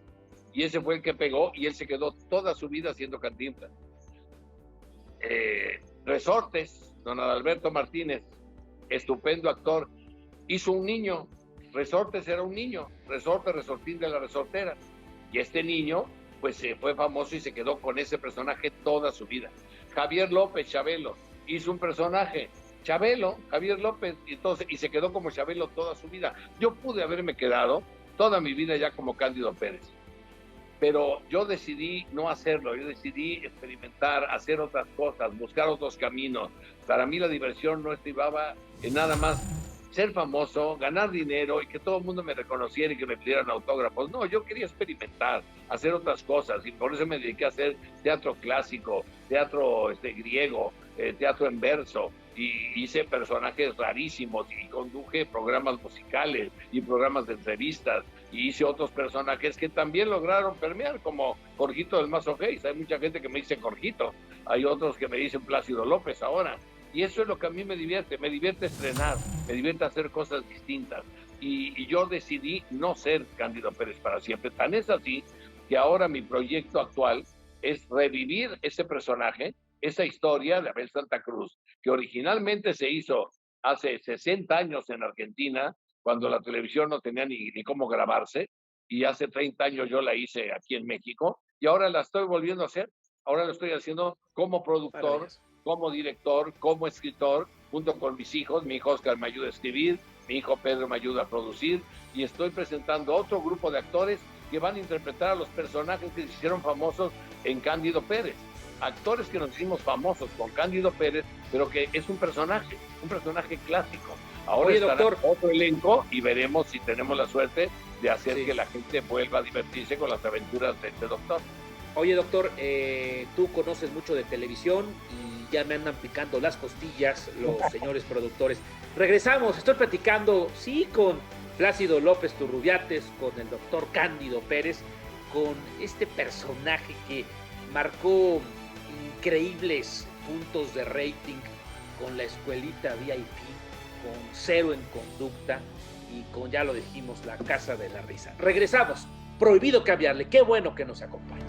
y ese fue el que pegó y él se quedó toda su vida haciendo Cantinflas. Resortes, don Adalberto Martínez, estupendo actor, hizo un niño. Resortes era un niño, Resortín de la Resortera, y este niño pues fue famoso y se quedó con ese personaje toda su vida. Javier López, Chabelo, hizo un personaje, Chabelo, Javier López, y se quedó como Chabelo toda su vida. Yo pude haberme quedado toda mi vida ya como Cándido Pérez, pero yo decidí no hacerlo, yo decidí experimentar, hacer otras cosas, buscar otros caminos. Para mí la diversión no estribaba en nada más ser famoso, ganar dinero y que todo el mundo me reconociera y que me pidieran autógrafos. No, yo quería experimentar, hacer otras cosas, y por eso me dediqué a hacer teatro clásico, teatro griego, teatro en verso, y hice personajes rarísimos y conduje programas musicales y programas de entrevistas, y hice otros personajes que también lograron permear, como Jorgito del Mazo Hayes. Hay mucha gente que me dice Jorgito, hay otros que me dicen Plácido López ahora, y eso es lo que a mí me divierte estrenar, me divierte hacer cosas distintas, y yo decidí no ser Cándido Pérez para siempre. Tan es así que ahora mi proyecto actual es revivir ese personaje, esa historia de Abel Santa Cruz, que originalmente se hizo hace 60 años en Argentina, cuando la televisión no tenía ni cómo grabarse, y hace 30 años yo la hice aquí en México, y ahora la estoy volviendo a hacer. Ahora lo estoy haciendo como productor, como director, como escritor, junto con mis hijos. Mi hijo Oscar me ayuda a escribir, mi hijo Pedro me ayuda a producir, y estoy presentando otro grupo de actores que van a interpretar a los personajes que se hicieron famosos en Cándido Pérez. Actores que nos hicimos famosos con Cándido Pérez, pero que es un personaje clásico. Ahora estará otro elenco y veremos si tenemos la suerte de hacer que la gente vuelva a divertirse con las aventuras de este doctor.
Oye, doctor, tú conoces mucho de televisión y ya me andan picando las costillas los señores productores. Regresamos, estoy platicando, sí, con Plácido López Turrubiates, con el doctor Cándido Pérez, con este personaje que marcó increíbles puntos de rating con la escuelita VIP, con Cero en Conducta y con, ya lo dijimos, La Casa de la Risa. Regresamos, prohibido cambiarle, qué bueno que nos acompaña.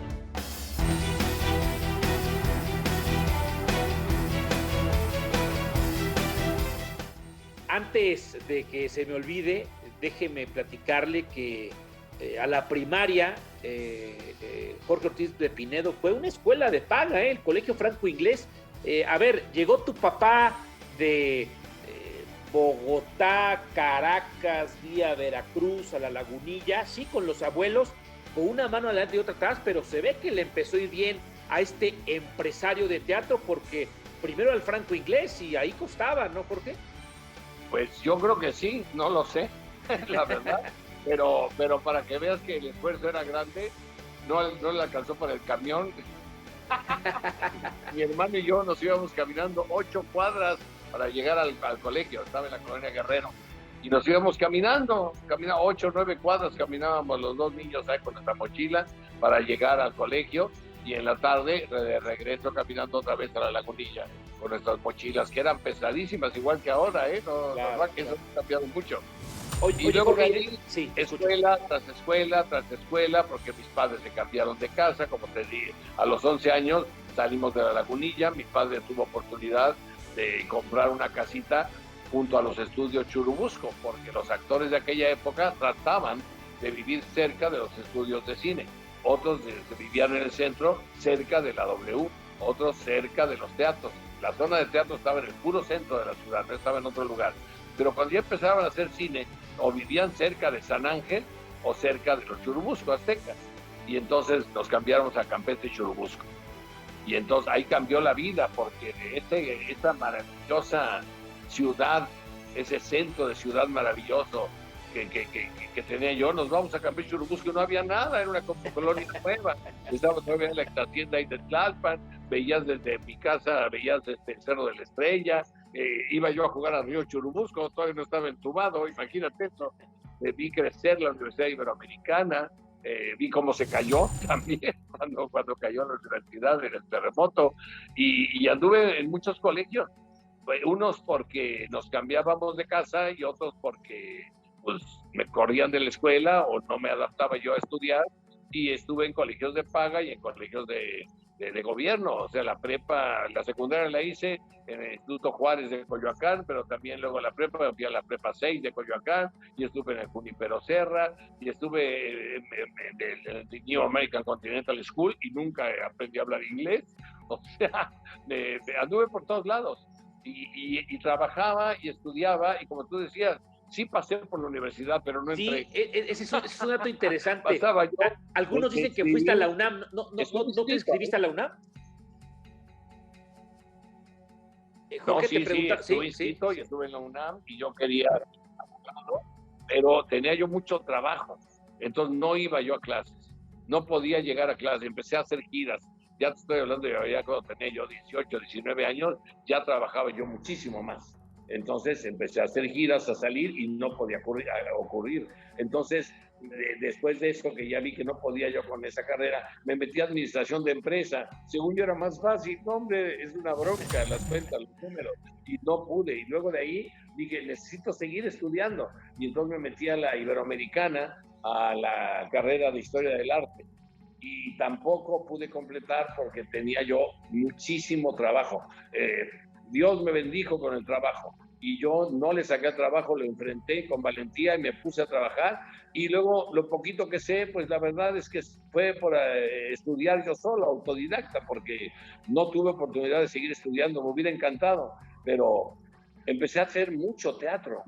Antes de que se me olvide, déjeme platicarle que a la primaria Jorge Ortiz de Pinedo fue una escuela de paga, el Colegio Franco Inglés. A ver, llegó tu papá de Bogotá, Caracas, vía Veracruz, a la Lagunilla, sí, con los abuelos, con una mano adelante y otra atrás, pero se ve que le empezó a ir bien a este empresario de teatro, porque primero al Franco Inglés y ahí costaba, ¿no, Jorge?
Pues yo creo que sí, no lo sé, la verdad, pero para que veas que el esfuerzo era grande, no le alcanzó para el camión, Mi hermano y yo nos íbamos caminando 8 cuadras para llegar al colegio, estaba en la colonia Guerrero. Y nos íbamos caminando 8 o 9 cuadras, caminábamos los 2 niños ahí con nuestra mochila para llegar al colegio, y en la tarde de regreso caminando otra vez a la Lagunilla con nuestras mochilas, que eran pesadísimas, igual que ahora, No, claro, la verdad que eso ha cambiado mucho. Y luego de ahí, sí, escuela tras escuela tras escuela, porque mis padres se cambiaron de casa, como te dije, a los 11 años salimos de la Lagunilla, mi padre tuvo oportunidad de comprar una casita junto a los estudios Churubusco, porque los actores de aquella época trataban de vivir cerca de los estudios de cine. Otros vivían en el centro, cerca de la W, otros cerca de los teatros. La zona de teatro estaba en el puro centro de la ciudad, no estaba en otro lugar. Pero cuando ya empezaban a hacer cine, o vivían cerca de San Ángel o cerca de los Churubusco aztecas. Y entonces nos cambiamos a Campeche y Churubusco. Y entonces ahí cambió la vida, porque esta maravillosa ciudad, ese centro de ciudad maravilloso que tenía yo, nos vamos a Campeche y Churubusco, no había nada, era una colonia nueva. Estaba todavía en la tienda ahí de Tlalpan, veías desde mi casa, veías desde el Cerro de la Estrella, iba yo a jugar al río Churubusco, todavía no estaba entubado, imagínate eso. Vi crecer la Universidad Iberoamericana, vi cómo se cayó también cuando cayó la universidad en el terremoto, y anduve en muchos colegios, unos porque nos cambiábamos de casa y otros porque pues me corrían de la escuela o no me adaptaba yo a estudiar, y estuve en colegios de paga y en colegios de gobierno. O sea, la prepa, la secundaria la hice en el Instituto Juárez de Coyoacán, pero también luego la prepa, fui a la prepa 6 de Coyoacán, y estuve en el Junípero Serra, y estuve en el New American Continental School, y nunca aprendí a hablar inglés. O sea, anduve por todos lados, y trabajaba y estudiaba, y como tú decías, sí pasé por la universidad, pero no entré.
Sí, ese es un dato interesante.
Pasaba yo.
Algunos dicen que fuiste a la UNAM. ¿No te inscribiste a la UNAM?
Jorge, te pregunta, estuve inscrito y estuve en la UNAM, y yo quería, pero tenía yo mucho trabajo, entonces no iba yo a clases, no podía llegar a clases, empecé a hacer giras. Ya te estoy hablando de ya cuando tenía yo 18, 19 años, ya trabajaba yo muchísimo más. Entonces empecé a hacer giras, a salir, y no podía ocurrir. Entonces, después de eso, que ya vi que no podía yo con esa carrera, me metí a administración de empresa. Según yo era más fácil. No, hombre, es una bronca, las cuentas, los números, y no pude. Y luego de ahí dije, necesito seguir estudiando. Y entonces me metí a la Iberoamericana, a la carrera de Historia del Arte. Y tampoco pude completar porque tenía yo muchísimo trabajo. Dios me bendijo con el trabajo, y yo no le saqué el trabajo, lo enfrenté con valentía y me puse a trabajar. Y luego lo poquito que sé, pues la verdad es que fue por estudiar yo solo, autodidacta, porque no tuve oportunidad de seguir estudiando, me hubiera encantado, pero empecé a hacer mucho teatro,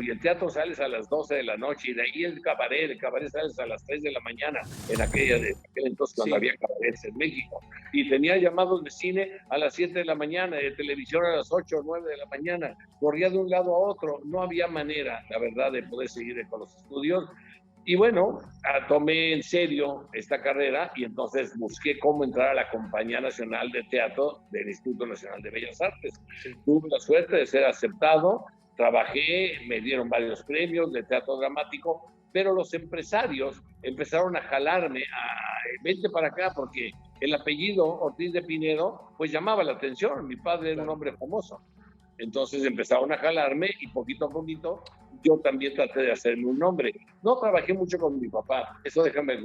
y el teatro sales a las 12 de la noche, y de ahí el cabaret sales a las 3 de la mañana, en aquel entonces cuando había cabarets en México, y tenía llamados de cine a las 7 de la mañana, de televisión a las 8 o 9 de la mañana, corría de un lado a otro, no había manera, la verdad, de poder seguir con los estudios. Y bueno, tomé en serio esta carrera, y entonces busqué cómo entrar a la Compañía Nacional de Teatro del Instituto Nacional de Bellas Artes. Tuve la suerte de ser aceptado, trabajé, me dieron varios premios de teatro dramático, pero los empresarios empezaron a jalarme vente para acá, porque el apellido Ortiz de Pinedo pues llamaba la atención, mi padre era un hombre famoso. Entonces empezaron a jalarme, y poquito a poquito yo también traté de hacerme un nombre. No trabajé mucho con mi papá, eso déjame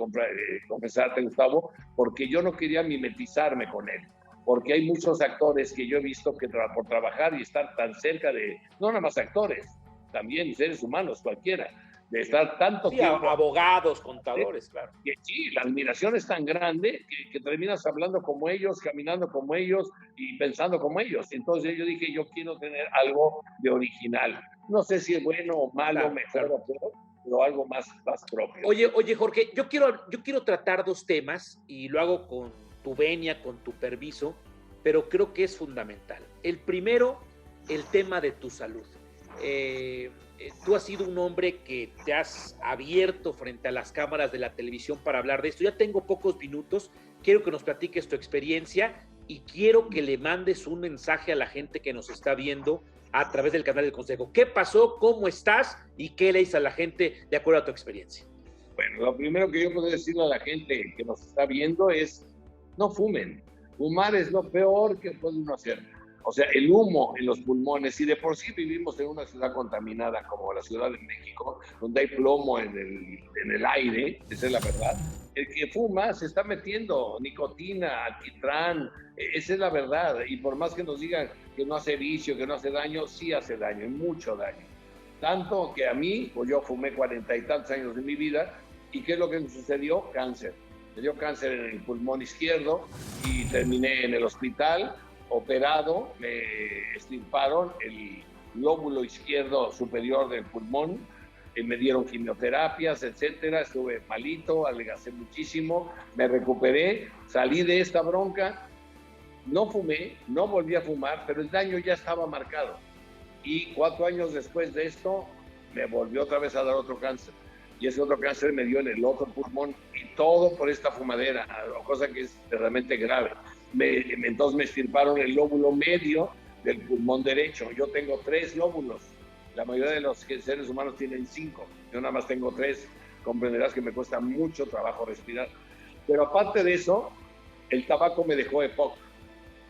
confesarte, Gustavo, porque yo no quería mimetizarme con él, porque hay muchos actores que yo he visto que por trabajar y estar tan cerca de, no nada más actores, también seres humanos, cualquiera, de estar tanto tiempo.
Abogados, contadores, claro.
Que sí, la admiración es tan grande que terminas hablando como ellos, caminando como ellos y pensando como ellos. Entonces yo dije, yo quiero tener algo de original. No sé si es bueno o malo, claro, mejor o peor, pero algo más propio.
Oye, Jorge, yo quiero tratar dos temas, y lo hago con tu venia, con tu permiso, pero creo que es fundamental. El primero, el tema de tu salud. tú has sido un hombre que te has abierto frente a las cámaras de la televisión para hablar de esto. Ya tengo pocos minutos, quiero que nos platiques tu experiencia y quiero que le mandes un mensaje a la gente que nos está viendo a través del canal del Consejo. ¿Qué pasó? ¿Cómo estás? ¿Y qué le dices a la gente de acuerdo a tu experiencia?
Bueno, lo primero que yo puedo decirle a la gente que nos está viendo es: no fumen. Fumar es lo peor que puede uno hacer. O sea, el humo en los pulmones, y de por sí vivimos en una ciudad contaminada como la Ciudad de México, donde hay plomo en el aire, esa es la verdad. El que fuma se está metiendo nicotina, alquitrán, esa es la verdad. Y por más que nos digan que no hace vicio, que no hace daño, sí hace daño, y mucho daño. Tanto que a mí, pues yo fumé 40 y tantos años de mi vida, ¿y qué es lo que me sucedió? Cáncer. Me dio cáncer en el pulmón izquierdo y terminé en el hospital, operado, me extirparon el lóbulo izquierdo superior del pulmón, me dieron quimioterapias, etcétera, estuve malito, adelgacé muchísimo, me recuperé, salí de esta bronca, no fumé, no volví a fumar, pero el daño ya estaba marcado. Y 4 años después de esto, me volvió otra vez a dar otro cáncer. Y ese otro cáncer me dio en el otro pulmón, y todo por esta fumadera, cosa que es realmente grave. Entonces me extirparon el lóbulo medio del pulmón derecho. Yo tengo 3 lóbulos. La mayoría de los seres humanos tienen 5. Yo nada más tengo 3. Comprenderás que me cuesta mucho trabajo respirar. Pero aparte de eso, el tabaco me dejó EPOC,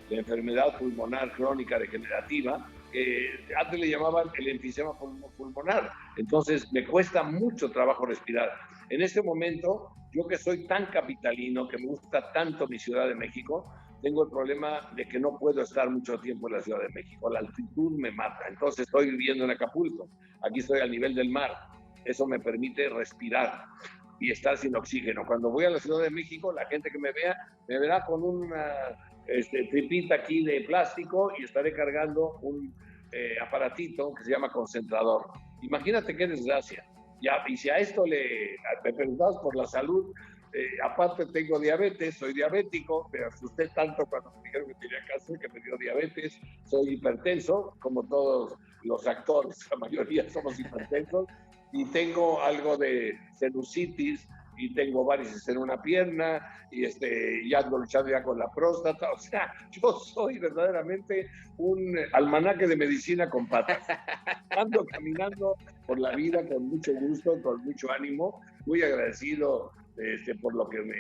la enfermedad pulmonar crónica degenerativa, que antes le llamaban el enfisema pulmonar. Entonces me cuesta mucho trabajo respirar. En este momento, yo que soy tan capitalino, que me gusta tanto mi Ciudad de México, tengo el problema de que no puedo estar mucho tiempo en la Ciudad de México. La altitud me mata. Entonces estoy viviendo en Acapulco. Aquí estoy al nivel del mar. Eso me permite respirar y estar sin oxígeno. Cuando voy a la Ciudad de México, la gente que me vea, me verá con una tripita aquí de plástico, y estaré cargando un aparatito que se llama concentrador. Imagínate qué desgracia. Ya, y si a esto me preguntabas por la salud, aparte tengo diabetes, soy diabético, me asusté tanto cuando me dijeron que tenía cáncer que me dio diabetes, soy hipertenso, como todos los actores, la mayoría somos hipertensos, y tengo algo de sinusitis, y tengo varices en una pierna, y ya ando luchando ya con la próstata. O sea, yo soy verdaderamente un almanaque de medicina con patas. Ando caminando por la vida con mucho gusto, con mucho ánimo, muy agradecido por lo que me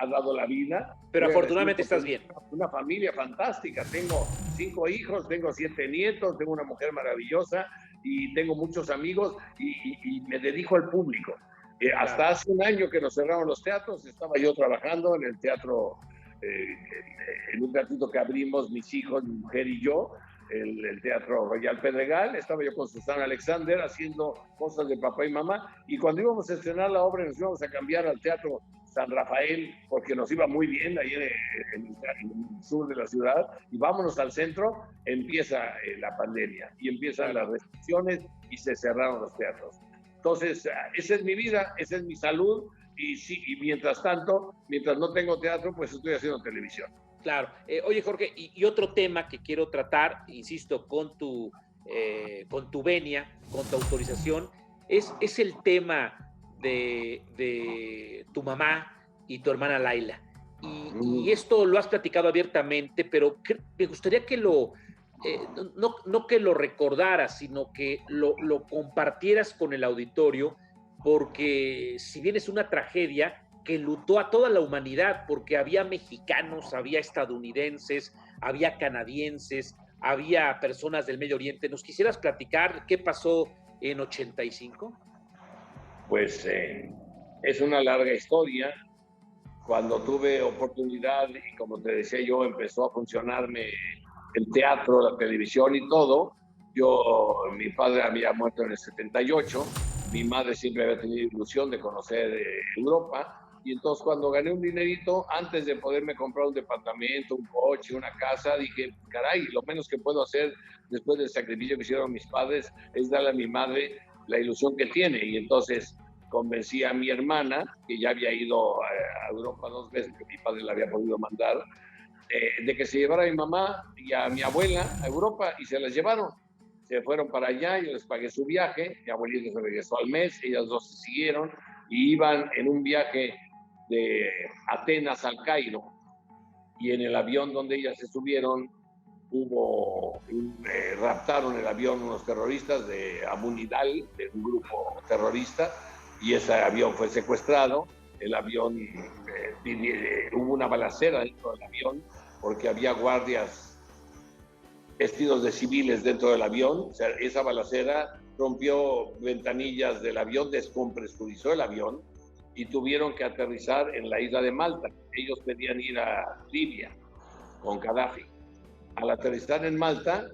ha dado la vida.
Pero afortunadamente estás bien.
Una familia fantástica, tengo 5 hijos, tengo 7 nietos, tengo una mujer maravillosa, y tengo muchos amigos, y me dedico al público. Hasta hace un año que nos cerraron los teatros, estaba yo trabajando en el teatro, en un teatrito que abrimos mis hijos, mi mujer y yo, el Teatro Royal Pedregal. Estaba yo con Susana Alexander haciendo cosas de papá y mamá, y cuando íbamos a estrenar la obra nos íbamos a cambiar al Teatro San Rafael, porque nos iba muy bien ahí en el sur de la ciudad, y vámonos al centro, empieza la pandemia, y empiezan las restricciones, y se cerraron los teatros. Entonces, esa es mi vida, esa es mi salud, y mientras tanto, mientras no tengo teatro, pues estoy haciendo televisión.
Claro. Oye, Jorge, y otro tema que quiero tratar, insisto, con tu venia, con tu autorización, es el tema de tu mamá y tu hermana Laila. Y esto lo has platicado abiertamente, pero me gustaría que no que lo recordaras, sino que lo compartieras con el auditorio, porque si bien es una tragedia que lutó a toda la humanidad, porque había mexicanos, había estadounidenses, había canadienses, había personas del Medio Oriente. ¿Nos quisieras platicar qué pasó en 85?
Pues es una larga historia. Cuando tuve oportunidad, y como te decía yo, empezó a funcionarme el teatro, la televisión y todo. Mi padre había muerto en el 78, mi madre siempre había tenido ilusión de conocer Europa, y entonces cuando gané un dinerito, antes de poderme comprar un departamento, un coche, una casa, dije, caray, lo menos que puedo hacer después del sacrificio que hicieron mis padres es darle a mi madre la ilusión que tiene. Y entonces convencí a mi hermana, que ya había ido a Europa 2 veces, que mi padre la había podido mandar, de que se llevara a mi mamá y a mi abuela a Europa, y se las llevaron. se fueron para allá, yo les pagué su viaje, mi abuelita se regresó al mes, ellas dos se siguieron y iban en un viaje de Atenas al Cairo, y en el avión donde ellas se subieron raptaron el avión unos terroristas de Abu Nidal, de un grupo terrorista, y ese avión fue secuestrado. El avión, hubo una balacera dentro del avión porque había guardias vestidos de civiles dentro del avión. O sea, esa balacera rompió ventanillas del avión, descompresurizó el avión y tuvieron que aterrizar en la isla de Malta. Ellos pedían ir a Libia con Gaddafi. Al aterrizar en Malta,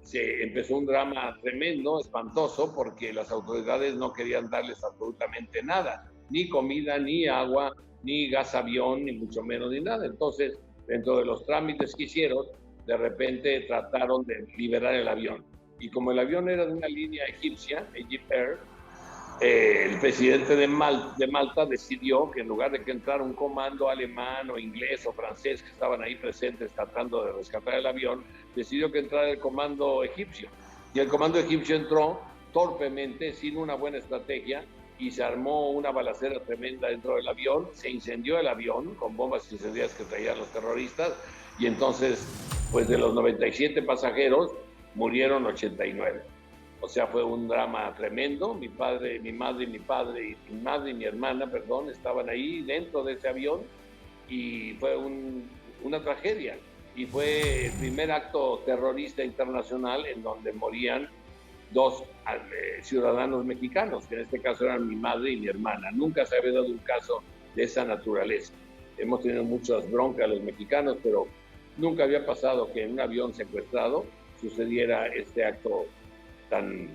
se empezó un drama tremendo, espantoso, porque las autoridades no querían darles absolutamente nada, ni comida, ni agua, ni gas avión, ni mucho menos, ni nada. Entonces, dentro de los trámites que hicieron, de repente trataron de liberar el avión. Y como el avión era de una línea egipcia, Egypt Air, el presidente de Malta decidió que en lugar de que entrara un comando alemán o inglés o francés que estaban ahí presentes tratando de rescatar el avión, decidió que entrara el comando egipcio. Y el comando egipcio entró torpemente, sin una buena estrategia, y se armó una balacera tremenda dentro del avión. Se incendió el avión con bombas incendiarias que traían los terroristas, y entonces, pues de los 97 pasajeros, murieron 89. O sea, fue un drama tremendo. Mi padre, mi madre y mi hermana, estaban ahí dentro de ese avión, y fue una tragedia. Y fue el primer acto terrorista internacional en donde morían dos ciudadanos mexicanos, que en este caso eran mi madre y mi hermana. Nunca se había dado un caso de esa naturaleza. Hemos tenido muchas broncas los mexicanos, pero nunca había pasado que en un avión secuestrado sucediera este acto tan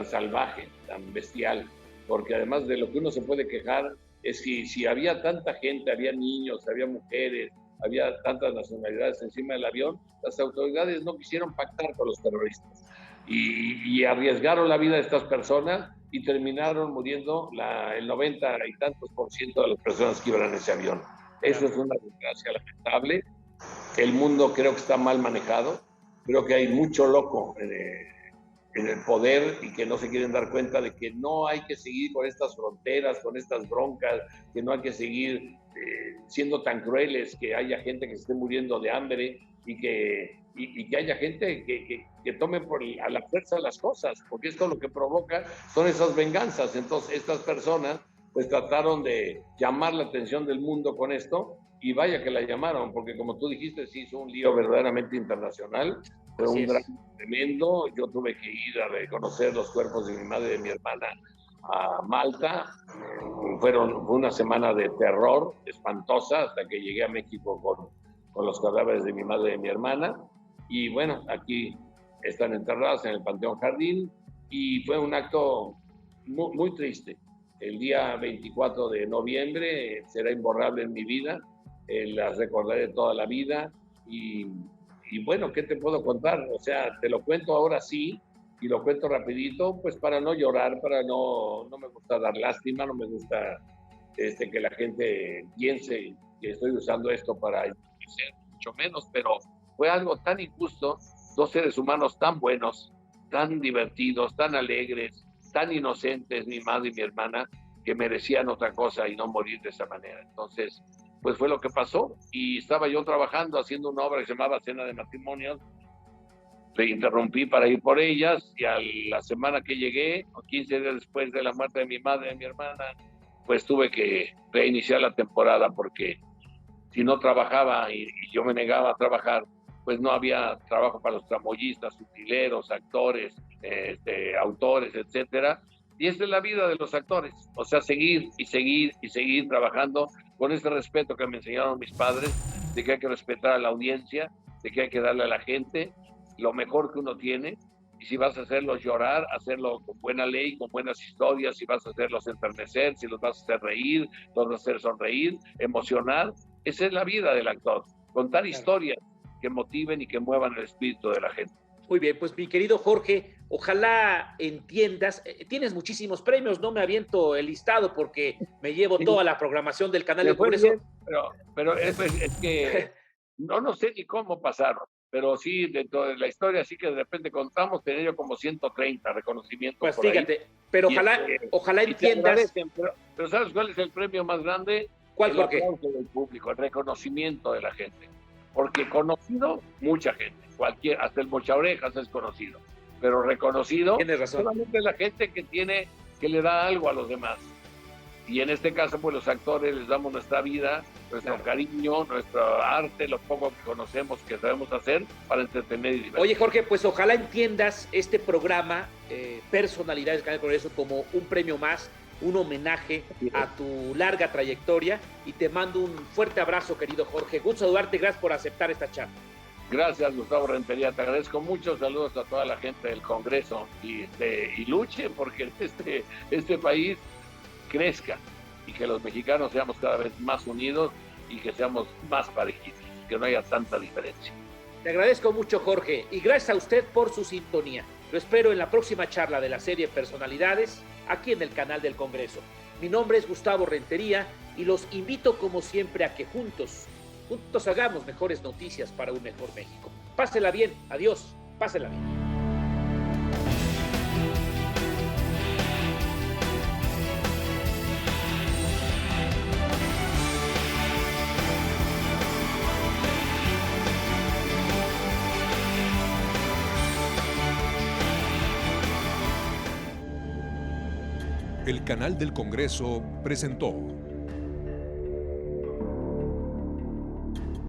salvaje, tan bestial, porque además de lo que uno se puede quejar es que si había tanta gente, había niños, había mujeres, había tantas nacionalidades encima del avión, las autoridades no quisieron pactar con los terroristas y arriesgaron la vida de estas personas y terminaron muriendo el 90 y tantos % de las personas que iban en ese avión. Eso es una desgracia lamentable. El mundo creo que está mal manejado, creo que hay mucho loco en el poder y que no se quieren dar cuenta de que no hay que seguir con estas fronteras, con estas broncas, que no hay que seguir siendo tan crueles, que haya gente que se esté muriendo de hambre y que haya gente que tome a la fuerza las cosas, porque esto lo que provoca son esas venganzas. Entonces estas personas pues trataron de llamar la atención del mundo con esto, y vaya que la llamaron, porque como tú dijiste, se hizo un lío verdaderamente internacional. Fue un drama tremendo. Yo tuve que ir a reconocer los cuerpos de mi madre y de mi hermana a Malta. Fue una semana de terror espantosa hasta que llegué a México con los cadáveres de mi madre y de mi hermana. Y bueno, aquí están enterradas en el Panteón Jardín, y fue un acto muy, muy triste. El día 24 de noviembre será imborrable en mi vida. Las recordaré toda la vida. Y bueno, ¿qué te puedo contar? O sea, te lo cuento ahora sí, y lo cuento rapidito, pues para no llorar, no me gusta dar lástima, no me gusta que la gente piense que estoy usando esto para enriquecer, mucho menos, pero fue algo tan injusto. Dos seres humanos tan buenos, tan divertidos, tan alegres, tan inocentes, mi madre y mi hermana, que merecían otra cosa y no morir de esa manera. Entonces, pues fue lo que pasó, y estaba yo trabajando, haciendo una obra que se llamaba Cena de Matrimonios. Le interrumpí para ir por ellas, y a la semana que llegué, 15 días después de la muerte de mi madre y de mi hermana, pues tuve que reiniciar la temporada, porque si no trabajaba y yo me negaba a trabajar, pues no había trabajo para los tramoyistas, utileros, actores, autores, etcétera. Y esa es la vida de los actores, o sea, seguir y seguir y seguir trabajando con ese respeto que me enseñaron mis padres, de que hay que respetar a la audiencia, de que hay que darle a la gente lo mejor que uno tiene, y si vas a hacerlos llorar, hacerlo con buena ley, con buenas historias. Si vas a hacerlos enternecer, si los vas a hacer reír, los vas a hacer sonreír, emocionar. Esa es la vida del actor, contar historias que motiven y que muevan el espíritu de la gente.
Muy bien, pues mi querido Jorge, ojalá entiendas, tienes muchísimos premios, no me aviento el listado porque me llevo toda la programación del canal del Congreso.
Pero es que no sé ni cómo pasaron. pero sí, dentro de la historia, sí que de repente contamos, tener yo como 130 reconocimientos.
Pues fíjate, ahí. Pero ojalá entiendas.
Pero ¿sabes cuál es el premio más grande?
¿Cuál,
el aplauso del público, el reconocimiento de la gente. Porque conocido, mucha gente, hasta el mochaorejas es conocido, pero reconocido,
tienes razón,
solamente la gente que le da algo a los demás. Y en este caso, pues los actores les damos nuestra vida, nuestro cariño, nuestro arte, lo poco que conocemos, que sabemos hacer para entretener y divertir.
Oye, Jorge, pues ojalá entiendas este programa, Personalidades del Canal del Congreso, como un premio más, un homenaje a tu larga trayectoria, y te mando un fuerte abrazo, querido Jorge. Gusto saludarte, gracias por aceptar esta charla.
Gracias, Gustavo Rentería, te agradezco mucho. Saludos a toda la gente del Congreso y luchen porque este país crezca y que los mexicanos seamos cada vez más unidos y que seamos más parejitos, que no haya tanta diferencia.
Te agradezco mucho, Jorge, y gracias a usted por su sintonía. Lo espero en la próxima charla de la serie Personalidades, aquí en el canal del Congreso. Mi nombre es Gustavo Rentería y los invito como siempre a que juntos hagamos mejores noticias para un mejor México. Pásela bien, adiós, pásela bien.
El canal del Congreso presentó